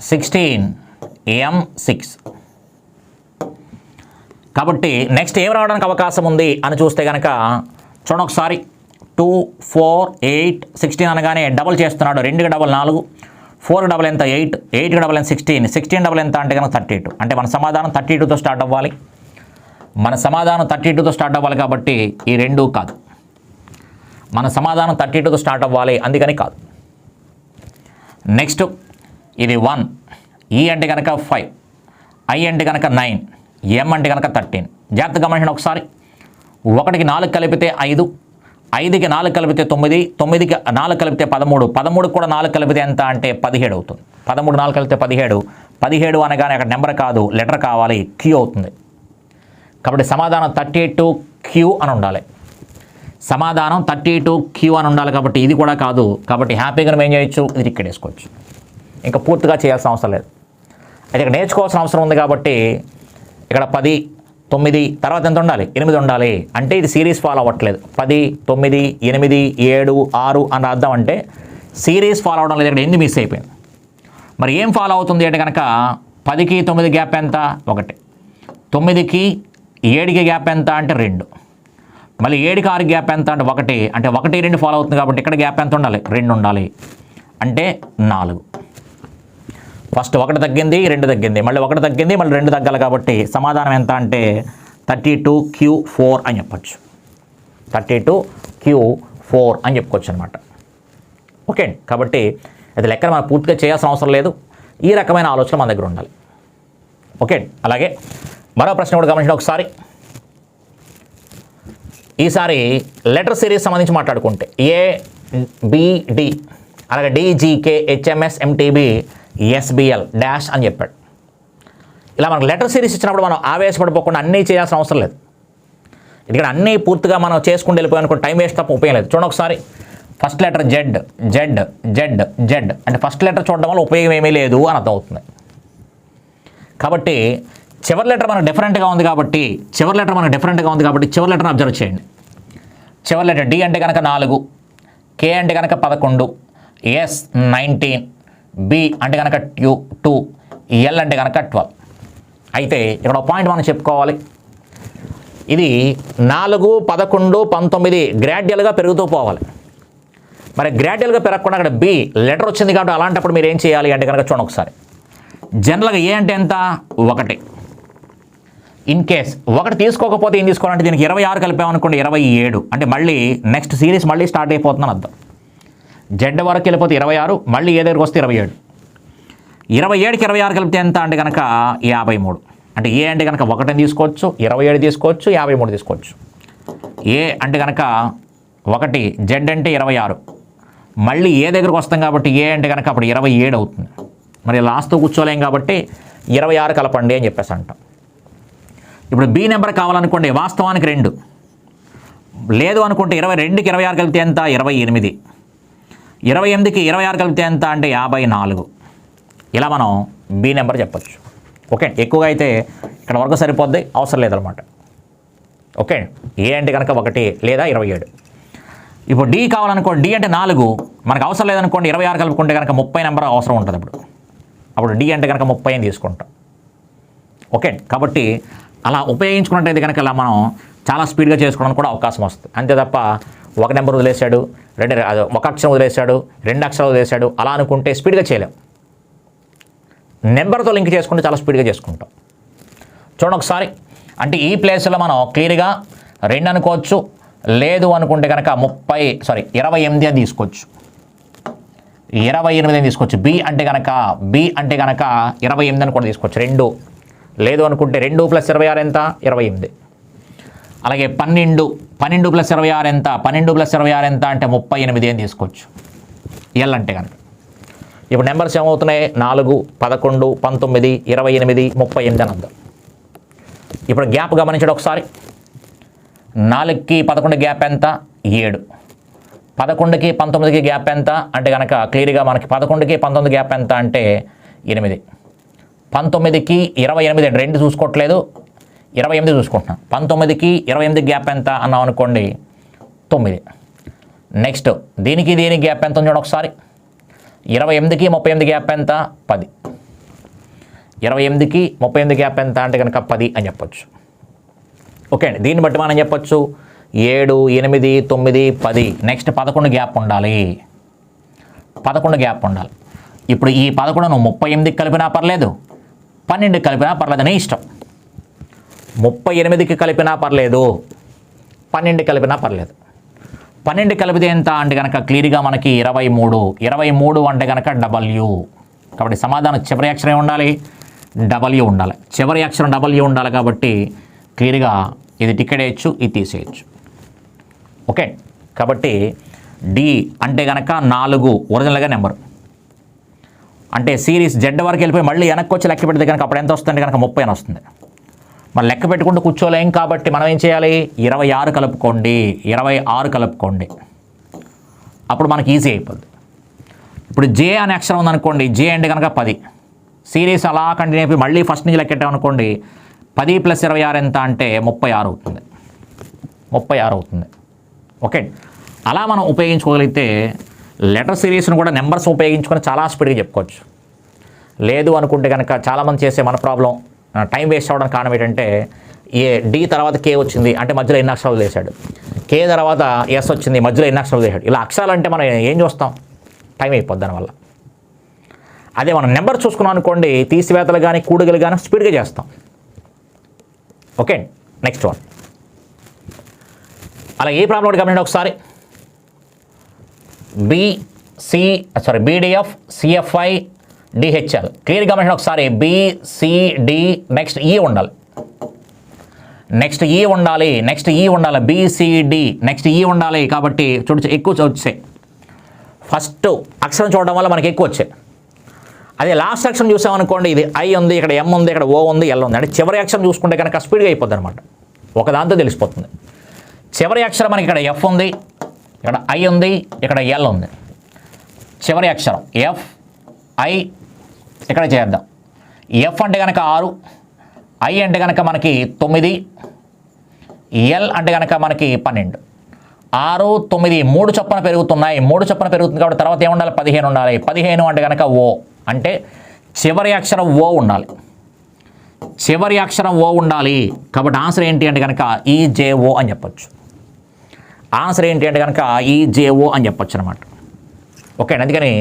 16M6. కాబట్టి నెక్స్ట్ ఏం రావడానికి అవకాశం ఉంది అని చూస్తే కనుక చూడండి ఒకసారి. 2 4 8 16 అనగానే డబల్ చేస్తున్నాడు, 2కి డబల్ 4, 4కి డబల్ ఎంత 8, 8కి డబల్ ఎంత 16, 16 డబల్ ఎంత అంటే కనుక 32. అంటే మన సమాధానం 32తో స్టార్ట్ అవ్వాలి. మన సమాధానం 32తో స్టార్ట్ అవ్వాలి కాబట్టి ఈ 2 కాదు. మన సమాధానం 32తో స్టార్ట్ అవ్వాలి, అందుకని కాదు. నెక్స్ట్ ఇది 1, ఈ అంటే కనుక 5, ఐ అంటే కనుక 9, ఎం అంటే కనుక 13. జాగ్రత్తగా గమనించండి ఒకసారి. 1కి 4 కలిపితే 5, 5కి 4 కలిపితే 9, 9కి 4 కలిపితే 13, 13కి కూడా 4 కలిపితే ఎంత అంటే 17 అవుతుంది. 13 4 కలిపితే 17, 17 అనగానే అక్కడ నెంబర్ కాదు లెటర్ కావాలి, క్యూ అవుతుంది. కాబట్టి సమాధానం 32Q అని ఉండాలి. సమాధానం 32Q అని ఉండాలి కాబట్టి ఇది కూడా కాదు. కాబట్టి హ్యాపీగా మనం ఏం చేయొచ్చు, ఇది ఇక్కడ వేసుకోవచ్చు. ఇంకా పూర్తిగా చేయాల్సిన అవసరం లేదు. అయితే ఇక్కడ నేర్చుకోవాల్సిన అవసరం ఉంది కాబట్టి ఇక్కడ 10 9 తర్వాత ఎంత ఉండాలి, 8 ఉండాలి. అంటే ఇది సిరీస్ ఫాలో అవ్వట్లేదు. 10 9 8 7 6 అని రాద్దాం అంటే సిరీస్ ఫాలో అవడం లేదు. ఇక్కడ 8 మిస్ అయిపోయింది. మరి ఏం ఫాలో అవుతుంది అంటే కనుక 10కి 9 గ్యాప్ ఎంత 1, 9కి 7కి గ్యాప్ ఎంత అంటే 2, మళ్ళీ 7కి 6 గ్యాప్ ఎంత అంటే 1, అంటే 1 2 ఫాలో అవుతుంది కాబట్టి ఇక్కడ గ్యాప్ ఎంత ఉండాలి, 2 ఉండాలి, అంటే 4. ఫస్ట్ 1 తగ్గింది, 2 తగ్గింది, మళ్ళీ 1 తగ్గింది, మళ్ళీ 2 తగ్గాలి కాబట్టి సమాధానం ఎంత అంటే 32Q4 అని చెప్పచ్చు. 32Q4 అని చెప్పుకోవచ్చు అనమాట. ఓకే, కాబట్టి అది లెక్కన మనం పూర్తిగా చేయాల్సిన అవసరం లేదు. ఈ రకమైన ఆలోచన మన దగ్గర ఉండాలి. ఓకే, అలాగే మరో ప్రశ్న కూడా గమనించండి ఒకసారి. ఈసారి లెటర్ సిరీస్ సంబంధించి మాట్లాడుకుంటే ABD, అలాగే DGK HMS MTB SBL dash అని చెప్పాడు. ఇలా మనకు లెటర్ సిరీస్ ఇచ్చినప్పుడు మనం ఆవేశపడిపోకుండా అన్నీ చేయాల్సిన అవసరం లేదు. ఎందుకంటే అన్నీ పూర్తిగా మనం చేసుకుంటూ వెళ్ళిపోయానుకో టైం వేస్ట్ తప్ప ఉపయోగం లేదు. చూడండి ఒకసారి. First letter Z Z Z Z అంటే ఫస్ట్ లెటర్ చూడడం వల్ల ఉపయోగం ఏమీ లేదు అని అర్థం అవుతుంది. కాబట్టి చివరి లెటర్ మనకు డిఫరెంట్గా ఉంది కాబట్టి చివరి లెటర్ని అబ్జర్వ్ చేయండి. చివరి లెటర్ డి అంటే కనుక 4, కే అంటే కనుక 11, ఎస్ 19, బి అంటే కనుక 2, ఎల్ అంటే కనుక 12. అయితే ఇక్కడ ఒక పాయింట్ మనం చెప్పుకోవాలి. ఇది 4, 11, 19 గ్రాడ్యువల్గా పెరుగుతూ పోవాలి. మరి గ్రాడ్యువల్గా పెరగకుండా అక్కడ బి లెటర్ వచ్చింది కాబట్టి అలాంటప్పుడు మీరు ఏం చేయాలి అంటే కనుక చూడండి ఒకసారి. జనరల్గా ఏ అంటే ఎంత 1. ఇన్ కేస్ 1 తీసుకోకపోతే ఏం తీసుకోవాలంటే దీనికి 26 కలిపామనుకోండి 27, అంటే మళ్ళీ నెక్స్ట్ సిరీస్ మళ్ళీ స్టార్ట్ అయిపోతుందని అర్థం. జెడ్ వరకు వెళ్ళిపోతే 26, మళ్ళీ ఏ దగ్గరికి వస్తే 27. 27కి 26 కలిపితే ఎంత అంటే కనుక 53. అంటే ఏ అంటే కనుక 1 తీసుకోవచ్చు, 27 తీసుకోవచ్చు, 53 తీసుకోవచ్చు. ఏ అంటే కనుక 1, జెడ్ అంటే 26, మళ్ళీ ఏ దగ్గరకు వస్తాం కాబట్టి ఏ అంటే కనుక అప్పుడు 27 అవుతుంది. మరి లాస్ట్తో కూర్చోలేం కాబట్టి 26 కలపండి అని చెప్పేసి అంటాం. ఇప్పుడు బి నెంబర్ కావాలనుకోండి, వాస్తవానికి 2 లేదు అనుకుంటే 22కి 26 కలిపితే ఎంత 28, 28కి 26 కలిపితే ఎంత అంటే 54. ఇలా మనం బి నెంబర్ చెప్పచ్చు. ఓకే, ఎక్కువగా అయితే ఇక్కడ వరకు సరిపోద్ది, అవసరం లేదనమాట. ఓకే, ఏ అంటే కనుక 1 లేదా 27. ఇప్పుడు డి కావాలనుకోండి, డి అంటే 4, మనకు అవసరం లేదనుకోండి 26 కలుపుకుంటే కనుక 30 నెంబర్ అవసరం ఉంటుంది. అప్పుడు డి అంటే కనుక 30 అని తీసుకుంటాం. ఓకే, కాబట్టి అలా ఉపయోగించుకున్నట్టయితే కనుక ఇలా మనం చాలా స్పీడ్గా చేసుకోవడానికి కూడా అవకాశం వస్తుంది. అంతే తప్ప 1 నెంబర్ వదిలేశాడు, 1 అక్షరం వదిలేశాడు, 2 అక్షరాలు వదిలేశాడు అలా అనుకుంటే స్పీడ్గా చేయలేం. నెంబర్తో లింక్ చేసుకుంటే చాలా స్పీడ్గా చేసుకుంటాం. చూడండి ఒకసారి. అంటే ఈ ప్లేస్లో మనం క్లియర్గా 2 అనుకోవచ్చు, లేదు అనుకుంటే కనుక 28 అని తీసుకోవచ్చు. 28 అని తీసుకోవచ్చు. బి అంటే కనుక 28 అని కూడా తీసుకోవచ్చు. 2 లేదు అనుకుంటే 2 + 26 ఎంత 28. అలాగే 12 + 26 ఎంత 12 + 26 ఎంత అంటే 38 అని తీసుకోవచ్చు. ఎల్ అంటే కనుక ఇప్పుడు నెంబర్స్ ఏమవుతున్నాయి 4, 11, 19, 28, 38 అని అందాం. ఇప్పుడు గ్యాప్ గమనించడం ఒకసారి. 4కి 11 గ్యాప్ ఎంత 7, 11కి 19కి గ్యాప్ ఎంత అంటే కనుక క్లియర్గా మనకి 11కి 19 గ్యాప్ ఎంత అంటే 8, 19కి 28 2 చూసుకోవట్లేదు, 28 చూసుకుంటున్నాం. 19కి 28 గ్యాప్ ఎంత అన్నాం అనుకోండి 9. నెక్స్ట్ దీనికి గ్యాప్ ఎంత చూడండి ఒకసారి. 28కి 38 గ్యాప్ ఎంత 10, 28కి 38 గ్యాప్ ఎంత అంటే కనుక 10 అని చెప్పొచ్చు. ఓకే అండి, దీన్ని బట్టి మనం చెప్పొచ్చు 7, 8, 9, 10. నెక్స్ట్ 11 గ్యాప్ ఉండాలి, 11 గ్యాప్ ఉండాలి. ఇప్పుడు ఈ 11 నువ్వు 38కి కలిపినా పర్లేదు, 12కి కలిపినా పర్లేదు, నీ ఇష్టం. 38కి కలిపినా పర్లేదు, 12కి కలిపినా పర్లేదు. 12 కలిపితే ఎంత అంటే కనుక క్లియర్గా మనకి 23. 23 అంటే కనుక W. కాబట్టి సమాధానం చివరి అక్షరం ఉండాలి, W ఉండాలి. చివరి అక్షరం W ఉండాలి కాబట్టి క్లియర్గా ఇది టికెట్ వేయచ్చు, ఇది తీసేయచ్చు. ఓకే, కాబట్టి డి అంటే కనుక 4 ఒరిజినల్గా నెంబరు. అంటే సిరీస్ జెడ్ వరకు వెళ్ళిపోయి మళ్ళీ వెనక్కి వచ్చి లెక్క పెడితే కనుక అప్పుడు ఎంత వస్తుంది కనుక 30 అని వస్తుంది. మరి లెక్క పెట్టుకుంటూ కూర్చోలేం కాబట్టి మనం ఏం చేయాలి 26 కలుపుకోండి, 26 కలుపుకోండి, అప్పుడు మనకి ఈజీ అయిపోద్ది. ఇప్పుడు జే అనే అక్షరం ఉందనుకోండి, జే అంటే కనుక 10. సిరీస్ అలా కంటిన్యూ అయిపోయి మళ్ళీ ఫస్ట్ నుంచి లెక్కెట్టామనుకోండి 10 + 26 ఎంత అంటే 36 అవుతుంది, 36 అవుతుంది. ఓకే, అలా మనం ఉపయోగించుకోగలిగితే లెటర్ సిరీస్ను కూడా నెంబర్స్ ఉపయోగించుకొని చాలా స్పీడ్గా చెప్పుకోవచ్చు. లేదు అనుకుంటే కనుక చాలామంది చేసే మన ప్రాబ్లం టైం వేస్ట్ అవ్వడానికి కారణం ఏంటంటే డి తర్వాత కే వచ్చింది అంటే మధ్యలో ఎన్ని అక్షరాలు వేసాడు, కే తర్వాత ఎస్ వచ్చింది మధ్యలో ఎన్ని అక్షరాలు వేసాడు. ఇలా అక్షరాలు అంటే మనం ఏం చూస్తాం, టైం అయిపోద్ది దానివల్ల. అదే మనం నెంబర్ చూసుకున్నాం అనుకోండి తీసివేతలు కానీ కూడికలు కానీ స్పీడ్గా చేస్తాం. Okay, next one. అలా ఏ ప్రాబ్లం ఒకటి గమనించండి ఒకసారి. బీడిఎఫ్ సిఎఫ్ఐ డిహెచ్ఎల్ క్లియర్ గమనించండి ఒకసారి. బిసిడి నెక్స్ట్ ఈ ఉండాలి, నెక్స్ట్ ఈ ఉండాలి, నెక్స్ట్ ఈ ఉండాలి, బిసిడి నెక్స్ట్ ఈ ఉండాలి. కాబట్టి చూడు ఎక్కువ వచ్చాయి, ఫస్ట్ అక్షరం చూడడం వల్ల మనకి ఎక్కువ వచ్చాయి. అదే లాస్ట్ అక్షరం చూసామనుకోండి ఇది ఐ ఉంది, ఇక్కడ ఎం ఉంది, ఇక్కడ ఓ ఉంది, ఎల్ ఉంది. అంటే చివరి అక్షరం చూసుకుంటే కనుక స్పీడ్గా అయిపోద్ది అనమాట, ఒకదాంతో తెలిసిపోతుంది. చివరి అక్షరం మనకి ఇక్కడ ఎఫ్ ఉంది, ఇక్కడ ఐ ఉంది, ఇక్కడ ఎల్ ఉంది. చివరి అక్షరం ఎఫ్ ఐ ఇక్కడ చేద్దాం. ఎఫ్ అంటే కనుక 6, ఐ అంటే కనుక మనకి 9, ఎల్ అంటే కనుక మనకి 12. 6, 9 3 చొప్పున పెరుగుతున్నాయి, 3 చొప్పున పెరుగుతుంది కాబట్టి తర్వాత ఏముండాలి 15 ఉండాలి. 15 అంటే కనుక ఓ, అంటే చివరి అక్షరం ఓ ఉండాలి. చివరి అక్షరం ఓ ఉండాలి. కాబట్టి ఆన్సర్ ఏంటి అంటే కనుక ఈజేఓ అని చెప్పొచ్చు. ఆన్సర్ ఏంటి అంటే కనుక ఈజేఓ అని చెప్పొచ్చు అనమాట. ఓకే, అందుకని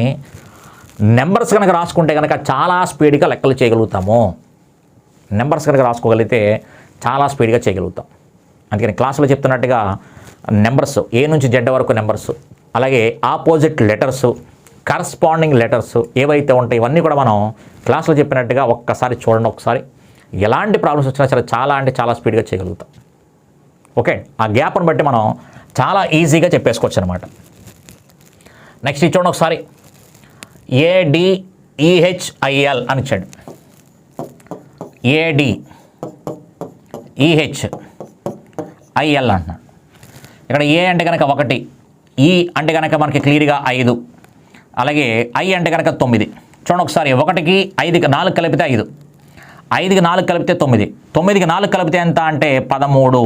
నెంబర్స్ కనుక రాసుకుంటే కనుక చాలా స్పీడ్గా లెక్కలు చేయగలుగుతాము. నెంబర్స్ కనుక రాసుకోగలిగితే చాలా స్పీడ్గా చేయగలుగుతాం. అందుకని క్లాసులో చెప్తున్నట్టుగా నెంబర్స్ ఏ నుంచి జెడ్ వరకు నెంబర్స్, అలాగే ఆపోజిట్ లెటర్స్, కరస్పాండింగ్ లెటర్స్ ఏవైతే ఉంటాయి ఇవన్నీ కూడా మనం క్లాసులో చెప్పినట్టుగా ఒక్కసారి చూడండి. ఒకసారి ఎలాంటి ప్రాబ్లమ్స్ వచ్చినా సరే చాలా అంటే చాలా స్పీడ్గా చేయగలుగుతాం. ఓకే, ఆ గ్యాప్ను బట్టి మనం చాలా ఈజీగా చెప్పేసుకోవచ్చు అనమాట. నెక్స్ట్ ఇది చూడండి ఒకసారి. ADEHIL అని ఇచ్చాడు. ADEHIL అంటున్నాడు. ఇక్కడ ఏ అంటే కనుక 1, ఈ అంటే కనుక మనకి క్లియర్గా 5, అలాగే ఐ అంటే కనుక 9. చూడండి ఒకసారి, 1కి 5కి 4 కలిపితే 5, 5కి 4 కలిపితే 9, 9కి 4 కలిపితే ఎంత అంటే 13.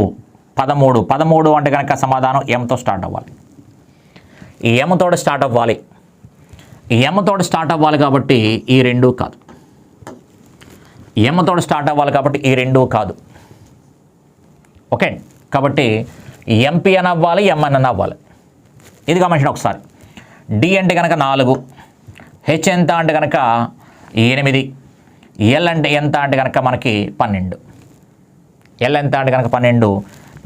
13 అంటే కనుక సమాధానం ఎంతో స్టార్ట్ అవ్వాలి. ఈ ఎంతో స్టార్ట్ అవ్వాలి. ఈ ఎంతో స్టార్ట్ అవ్వాలి కాబట్టి ఈ రెండూ కాదు. ఎంతో స్టార్ట్ అవ్వాలి కాబట్టి ఈ రెండూ కాదు. ఓకే, కాబట్టి ఎంపీ అని అవ్వాలి, ఎంఎన్ అని అవ్వాలి. ఇది గమనించండి ఒకసారి. డి అంటే కనుక 4, హెచ్ ఎంత అంటే కనుక 8, ఎల్ అంటే ఎంత అంటే కనుక మనకి 12. ఎల్ ఎంత అంటే కనుక 12.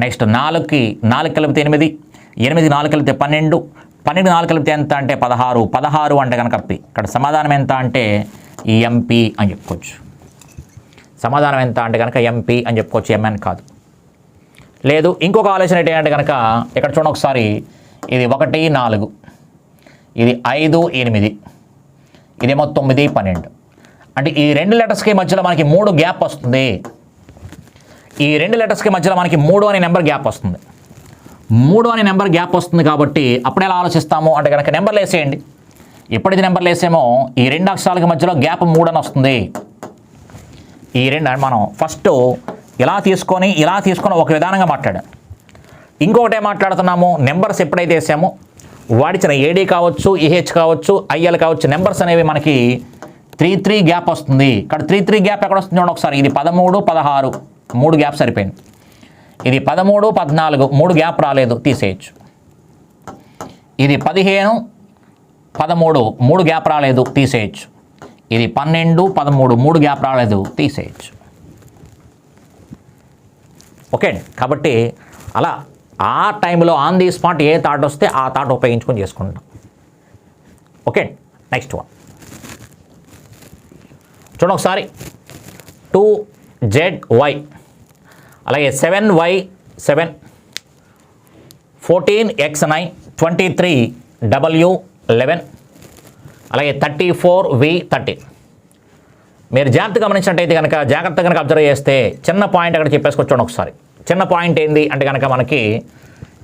నెక్స్ట్ 4కి 4 కలిపితే 8, 8కి 4 కలిపితే 12, 12కి 4 కలిపితే ఎంత అంటే 16, 16 అంటే కనుక పి. ఇక్కడ సమాధానం ఎంత అంటే ఎంపీ అని చెప్పుకోవచ్చు. సమాధానం ఎంత అంటే కనుక ఎంపీ అని చెప్పుకోవచ్చు, ఎంఎన్ కాదు. లేదు ఇంకొక ఆలోచన ఏంటంటే కనుక ఇక్కడ చూడండి ఒకసారి. ఇది 1, 4, ఇది 5, 8, ఇదేమో 9, 12. అంటే ఈ రెండు లెటర్స్కి మధ్యలో మనకి 3 గ్యాప్ వస్తుంది. ఈ రెండు లెటర్స్కి మధ్యలో మనకి 3 అనే నెంబర్ గ్యాప్ వస్తుంది. 3 అనే నెంబర్ గ్యాప్ వస్తుంది కాబట్టి అప్పుడు ఎలా ఆలోచిస్తాము అంటే కనుక నెంబర్లు వేసేయండి. ఎప్పుడైతే నెంబర్లు వేసేమో ఈ రెండు అక్షరాలకి మధ్యలో గ్యాప్ 3 అని వస్తుంది. ఈ రెండు మనం ఫస్ట్ ఇలా తీసుకొని ఒక విధానంగా మాట్లాడాం. ఇంకొకటి ఏం మాట్లాడుతున్నాము, నెంబర్స్ ఎప్పుడైతే వేసామో వాడిచిన ఏడీ కావచ్చు, ఈహెచ్ కావచ్చు, ఐఎల్ కావచ్చు, నెంబర్స్ అనేవి మనకి 3 గ్యాప్ వస్తుంది. ఇక్కడ 3 గ్యాప్ ఎక్కడ వస్తుంది చూడండి ఒకసారి. ఇది 13, 16, 3 గ్యాప్ సరిపోయింది. ఇది 13, 14, 3 గ్యాప్ రాలేదు, తీసేయచ్చు. ఇది 15, 13, 3 గ్యాప్ రాలేదు, తీసేయచ్చు. ఇది 12, 13, 3 గ్యాప్ రాలేదు, తీసేయచ్చు. ఓకే, కాబట్టి అలా ఆ టైంలో on the spot a thought వస్తే ఆ థాట్ ఉపయోగించుకొని చేసుకుంటాం. ఓకే, నెక్స్ట్ వన్ చూడండి ఒకసారి. 2ZY, అలాగే 7Y7, 14X9, 23W11, అలాగే 34V13. మీరు జాగ్రత్తగా గమనించినట్టయితే కనుక జాగ్రత్తగా కనుక అబ్జర్వ్ చేస్తే చిన్న పాయింట్ అక్కడ చెప్పేసుకొచ్చాను ఒకసారి. చిన్న పాయింట్ ఏంది అంటే కనుక మనకి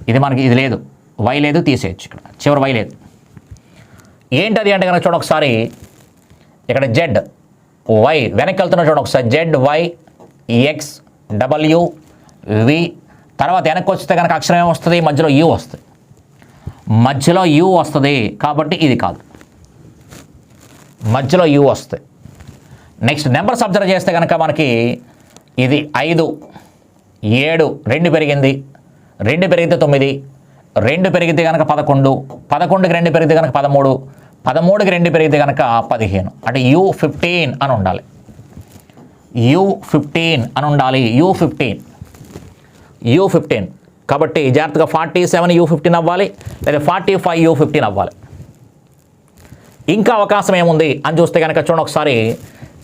ఇది లేదు, వై లేదు, తీసేయచ్చు. ఇక్కడ చివరి వై లేదు. ఏంటది అంటే కనుక చూడ ఒకసారి. ఇక్కడ జెడ్ వై వెనక్కి వెళ్తున్నా చూడ ఒకసారి. ZYXWV తర్వాత వెనక్కి వస్తే కనుక అక్షరం ఏమొస్తుంది, మధ్యలో యూ వస్తుంది. మధ్యలో యూ వస్తుంది కాబట్టి ఇది కాదు, మధ్యలో యూ వస్తుంది. నెక్స్ట్ నెంబర్స్ అబ్జర్వ్ చేస్తే కనుక మనకి ఇది 5, 7, 2 పెరిగింది, 2 పెరిగితే 9, 2 పెరిగితే కనుక 11, 11కి 2 పెరిగితే కనుక 13, 13కి 2 పెరిగితే కనుక 15. అంటే U15 అని ఉండాలి. U15 అని ఉండాలి. U15 కాబట్టి జాగ్రత్తగా 47 U15 అవ్వాలి, లేదా 45 U15 అవ్వాలి. ఇంకా అవకాశం ఏముంది అని చూస్తే కనుక చూడండి ఒకసారి.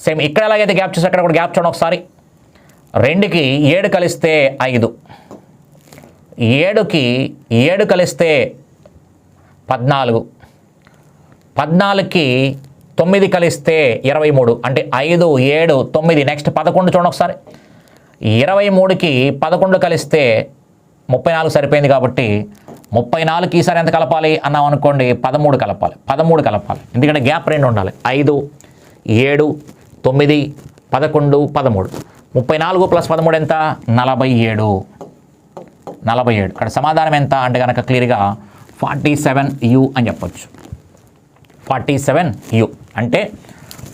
సేమ్ ఇక్కడ ఎలాగైతే గ్యాప్ చూస్తే అక్కడ కూడా గ్యాప్ చూడండి ఒకసారి. 2కి 7 కలిస్తే 5, 7కి 7 కలిస్తే 14, 14కి 9 కలిస్తే 23. అంటే 5, 7, 9. నెక్స్ట్ 11 చూడండి ఒకసారి. 23కి 11 కలిస్తే 34 సరిపోయింది కాబట్టి 34కి ఈసారి ఎంత కలపాలి అన్నాం అనుకోండి, 13 కలపాలి. 13 కలపాలి, ఎందుకంటే గ్యాప్ 2 ఉండాలి. 5, 7, 9, 11, 13. 34 + 13 ఎంత? 47. 47. ఇక్కడ సమాధానం ఎంత అంటే కనుక క్లియర్గా 47U అని చెప్పొచ్చు. 47U అంటే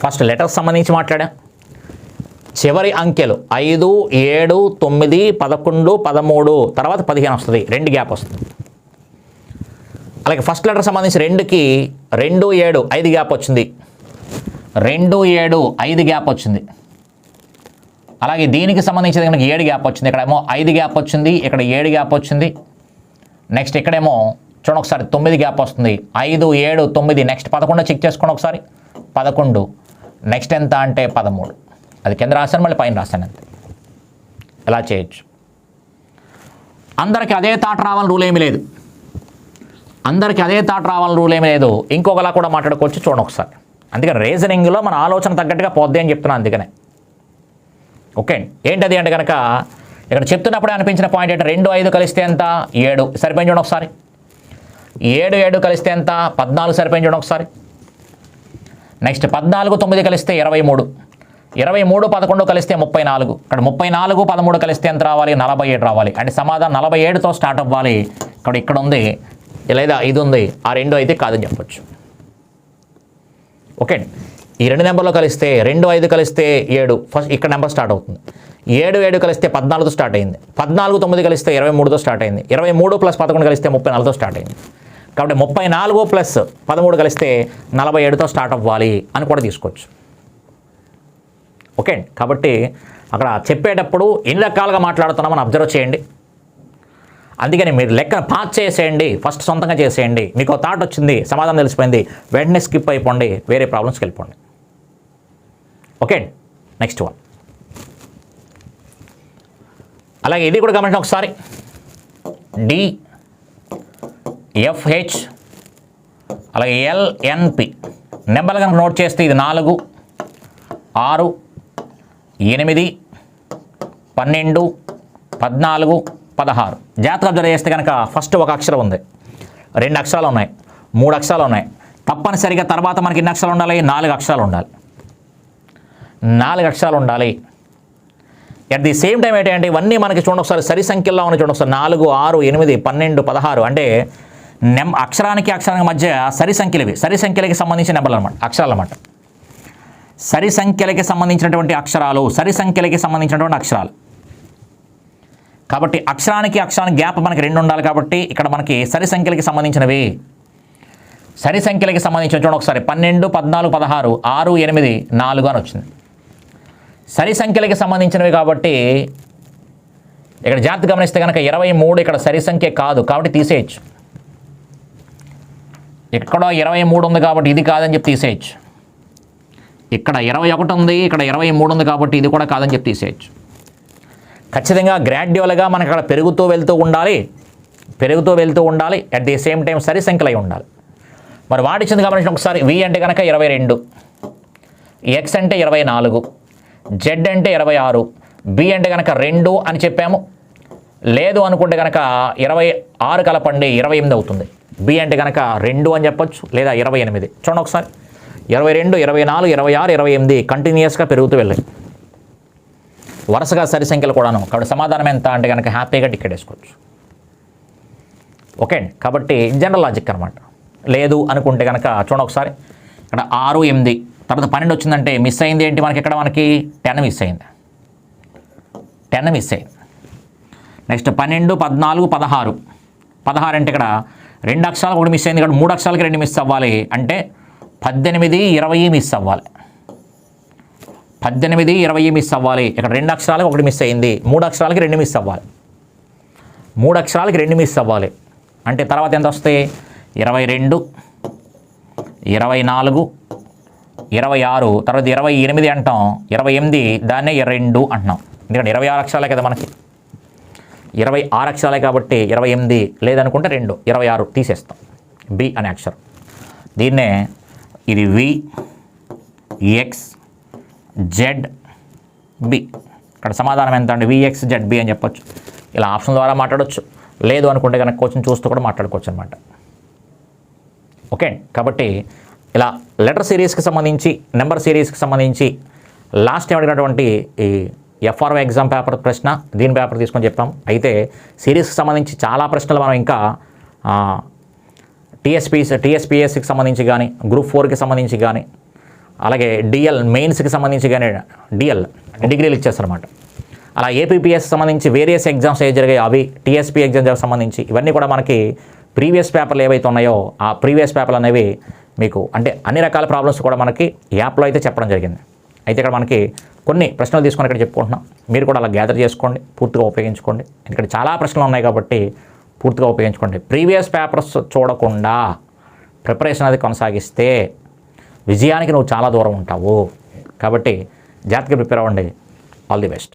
ఫస్ట్ లెటర్స్ సంబంధించి మాట్లాడా, చివరి అంకెలు 5, 7, 9, 11, 13 తర్వాత 15 వస్తుంది, 2 గ్యాప్ వస్తుంది. అలాగే ఫస్ట్ లెటర్ సంబంధించి 2కి 2, 7, 5 గ్యాప్ వచ్చింది, 2, 7, 5 గ్యాప్ వచ్చింది. అలాగే దీనికి సంబంధించి మనకి 7 గ్యాప్ వచ్చింది, ఇక్కడేమో 5 గ్యాప్ వచ్చింది, ఇక్కడ 7 గ్యాప్ వచ్చింది. నెక్స్ట్ ఇక్కడేమో చూడండి ఒకసారి 9 గ్యాప్ వస్తుంది, 5, 7, 9. నెక్స్ట్ 11 చెక్ చేసుకోండి ఒకసారి, 11. నెక్స్ట్ ఎంత అంటే 13. అది కింద రాశాను, మళ్ళీ పైన రాశాను అంతే. ఎలా చేయొచ్చు. అందరికీ అదే థాట్ రావాలని రూల్ ఏమీ లేదు, అందరికీ అదే థాట్ రావాలని రూల్ ఏమీ లేదు. ఇంకొకలా కూడా మాట్లాడుకోవచ్చు, చూడండి ఒకసారి. అందుకని రీజనింగ్లో మన ఆలోచన తగ్గట్టుగా పోద్ది అని చెప్తున్నాను. అందుకనే ఓకే. ఏంటది అంటే కనుక ఇక్కడ చెప్తున్నప్పుడే అనిపించిన పాయింట్ ఏంటంటే 2, 5 కలిస్తే ఎంత 7 సరిపోయింది చూడండి ఒకసారి. 7, 7 కలిస్తే ఎంత 14 సరిపోయింది చూడండి ఒకసారి. నెక్స్ట్ 14, 9 కలిస్తే 23, 23, 11 కలిస్తే 34. ఇక్కడ 34, 13 కలిస్తే ఎంత రావాలి 47 రావాలి. అంటే సమాధానం 47తో స్టార్ట్ అవ్వాలి. ఇక్కడ ఉంది లేదా ఇది ఉంది, ఆ 2 అయితే కాదని చెప్పొచ్చు. ఓకే. ఈ 2 నెంబర్లో కలిస్తే 2, 5 కలిస్తే 7 ఫస్ట్ ఇక్కడ నెంబర్ స్టార్ట్ అవుతుంది. 7, 7 కలిస్తే 14తో స్టార్ట్ అయింది, 14, 9 కలిస్తే 23తో స్టార్ట్ అయింది, 23 + 11 కలిస్తే 34తో స్టార్ట్ అయింది. కాబట్టి 34 + 13 కలిస్తే 47తో స్టార్ట్ అవ్వాలి అని కూడా తీసుకోవచ్చు. ఓకే. కాబట్టి అక్కడ చెప్పేటప్పుడు ఎన్ని రకాలుగా మాట్లాడుతున్నామని అబ్జర్వ్ చేయండి. అందుకని మీరు లెక్కను పాస్ చేసేయండి, ఫస్ట్ సొంతంగా చేసేయండి. మీకు థాట్ వచ్చింది, సమాధానం తెలిసిపోయింది, వెంటనే స్కిప్ అయిపోండి, వేరే ప్రాబ్లమ్స్కి వెళ్ళిపోండి. ఓకే. Next one. అలాగే ఇది కూడా గమనించండి ఒకసారి. DFH అలాగే LNP నెంబర్లు కనుక నోట్ చేస్తే ఇది 4, 6, 8, 12, 14, 16. జాగ్రత్తగా అబ్జర్వ్ చేస్తే కనుక ఫస్ట్ ఒక అక్షరం ఉంది, 2 అక్షరాలు ఉన్నాయి, 3 అక్షరాలు ఉన్నాయి. తప్పనిసరిగా తర్వాత మనకి ఎన్ని అక్షరాలు ఉండాలి 4 అక్షరాలు ఉండాలి, 4 అక్షరాలు ఉండాలి. అట్ ది సేమ్ టైం ఏంటంటే ఇవన్నీ మనకి చూడండి ఒకసారి సరి సంఖ్యల్లో ఉన్నాయి. చూడండి ఒకసారి 4, 6, 8, 12, 16 అంటే అక్షరానికి మధ్య సరి సంఖ్యలు ఇవి. సరి సంఖ్యలకి సంబంధించిన నెంబర్లు అనమాట, అక్షరాలు అన్నమాట. సరి సంఖ్యలకి సంబంధించినటువంటి అక్షరాలు, సరి సంఖ్యలకి సంబంధించినటువంటి అక్షరాలు. కాబట్టి అక్షరానికి గ్యాప్ మనకి 2 ఉండాలి. కాబట్టి ఇక్కడ మనకి సరి సంఖ్యలకి సంబంధించినవి, సరి సంఖ్యలకి సంబంధించిన చూడండి ఒకసారి 12, 14, 16, 6, 8, 4 అని వచ్చింది. సరి సంఖ్యలకి సంబంధించినవి కాబట్టి ఇక్కడ జాగ్రత్త గమనిస్తే కనుక 23 ఇక్కడ సరి సంఖ్య కాదు కాబట్టి తీసేయచ్చు. ఇక్కడ 23 ఉంది కాబట్టి ఇది కాదని చెప్పి తీసేయచ్చు. ఇక్కడ 21 ఉంది, ఇక్కడ 23 ఉంది కాబట్టి ఇది కూడా కాదని చెప్పి తీసేయచ్చు. ఖచ్చితంగా గ్రాడ్యువల్గా మనకి అక్కడ పెరుగుతూ వెళ్తూ ఉండాలి. అట్ ది సేమ్ టైం సరి సంఖ్యలు అయి ఉండాలి. మరి వాటిచ్చింది గమనించిన ఒకసారి. V అంటే కనుక 22, X అంటే 24, Z అంటే 26, B అంటే కనుక 2 అని చెప్పాము. లేదు అనుకుంటే కనుక 26 కలపండి 28 అవుతుంది. B అంటే కనుక 2 అని చెప్పొచ్చు లేదా 28. చూడండి ఒకసారి 22, 24, 26, 28 కంటిన్యూస్గా పెరుగుతూ వెళ్ళాయి వరుసగా సరి సంఖ్యలు కూడాను. కాబట్టి సమాధానం ఎంత అంటే కనుక హ్యాపీగా టికెట్ వేసుకోవచ్చు. ఓకే. కాబట్టి జనరల్ లాజిక్ అనమాట. లేదు అనుకుంటే కనుక చూడండి ఒకసారి ఇక్కడ 6, 8 తర్వాత 12 వచ్చిందంటే మిస్ అయింది ఏంటి మనకి, ఇక్కడ మనకి 10 మిస్ అయింది. నెక్స్ట్ 12, 14, 16 అంటే ఇక్కడ 2 అక్షరాలకు 1 మిస్ అయింది. ఇక్కడ 3 అక్షరాలకి 2 మిస్ అవ్వాలి. అంటే 18, 20 మిస్ అవ్వాలి. 18, 20 మిస్ అవ్వాలి. ఇక్కడ 2 అక్షరాలకు 1 మిస్ అయింది, 3 అక్షరాలకి 2 మిస్ అవ్వాలి. 3 అక్షరాలకి 2 మిస్ అవ్వాలి. అంటే తర్వాత ఎంత వస్తాయి 22, 24, 26 తర్వాత 28 అంటాం. 28 దాన్నే 22 అంటున్నాం. ఎందుకంటే 26 అక్షరాలే కదా మనకి, 26 అక్షరాలే కాబట్టి 28 లేదనుకుంటే 2, 26 తీసేస్తాం. B అనే అక్షరం. దీన్నే ఇది V, X, Z, B. ఇక్కడ సమాధానం ఎంత అంటే VX, ZB అని చెప్పొచ్చు. ఇలా ఆప్షన్ ద్వారా మాట్లాడవచ్చు. లేదు అనుకుంటే కనుక క్వశ్చన్ చూస్తూ కూడా మాట్లాడుకోవచ్చు అనమాట. ఓకే. కాబట్టి ఇలా లెటర్ సిరీస్కి సంబంధించి, నెంబర్ సిరీస్కి సంబంధించి లాస్ట్ టైం అడిగినటువంటి ఈ FRO ఎగ్జామ్ పేపర్ ప్రశ్న, దీని పేపర్ తీసుకొని చెప్పాం. అయితే సిరీస్కి సంబంధించి చాలా ప్రశ్నలు మనం ఇంకా TSPSకి సంబంధించి కానీ, గ్రూప్ 4కి సంబంధించి కానీ, అలాగే DL మెయిన్స్కి సంబంధించి కానీ, డిగ్రీలు ఇచ్చేస్తారన్నమాట. అలా ఏపీపీఎస్ సంబంధించి వేరియస్ ఎగ్జామ్స్ ఏ జరిగాయి అవి, టీఎస్పీ ఎగ్జామ్స్ సంబంధించి ఇవన్నీ కూడా మనకి ప్రీవియస్ పేపర్లు ఏవైతే ఉన్నాయో ఆ ప్రీవియస్ పేపర్లు అనేవి మీకు అంటే అన్ని రకాల ప్రాబ్లమ్స్ కూడా మనకి యాప్లో అయితే చెప్పడం జరిగింది. అయితే ఇక్కడ మనకి కొన్ని ప్రశ్నలు తీసుకొని ఇక్కడ చెప్పుకుంటున్నాం. మీరు కూడా అలా గ్యాదర్ చేసుకోండి, పూర్తిగా ఉపయోగించుకోండి. ఎందుకంటే చాలా ప్రశ్నలు ఉన్నాయి కాబట్టి పూర్తిగా ఉపయోగించుకోండి. ప్రీవియస్ పేపర్స్ చూడకుండా ప్రిపరేషన్ అది కొనసాగిస్తే విజయానికి నువ్వు చాలా దూరం ఉంటావు. కాబట్టి జాగ్రత్తగా ప్రిపేర్ అవ్వండి. All the best.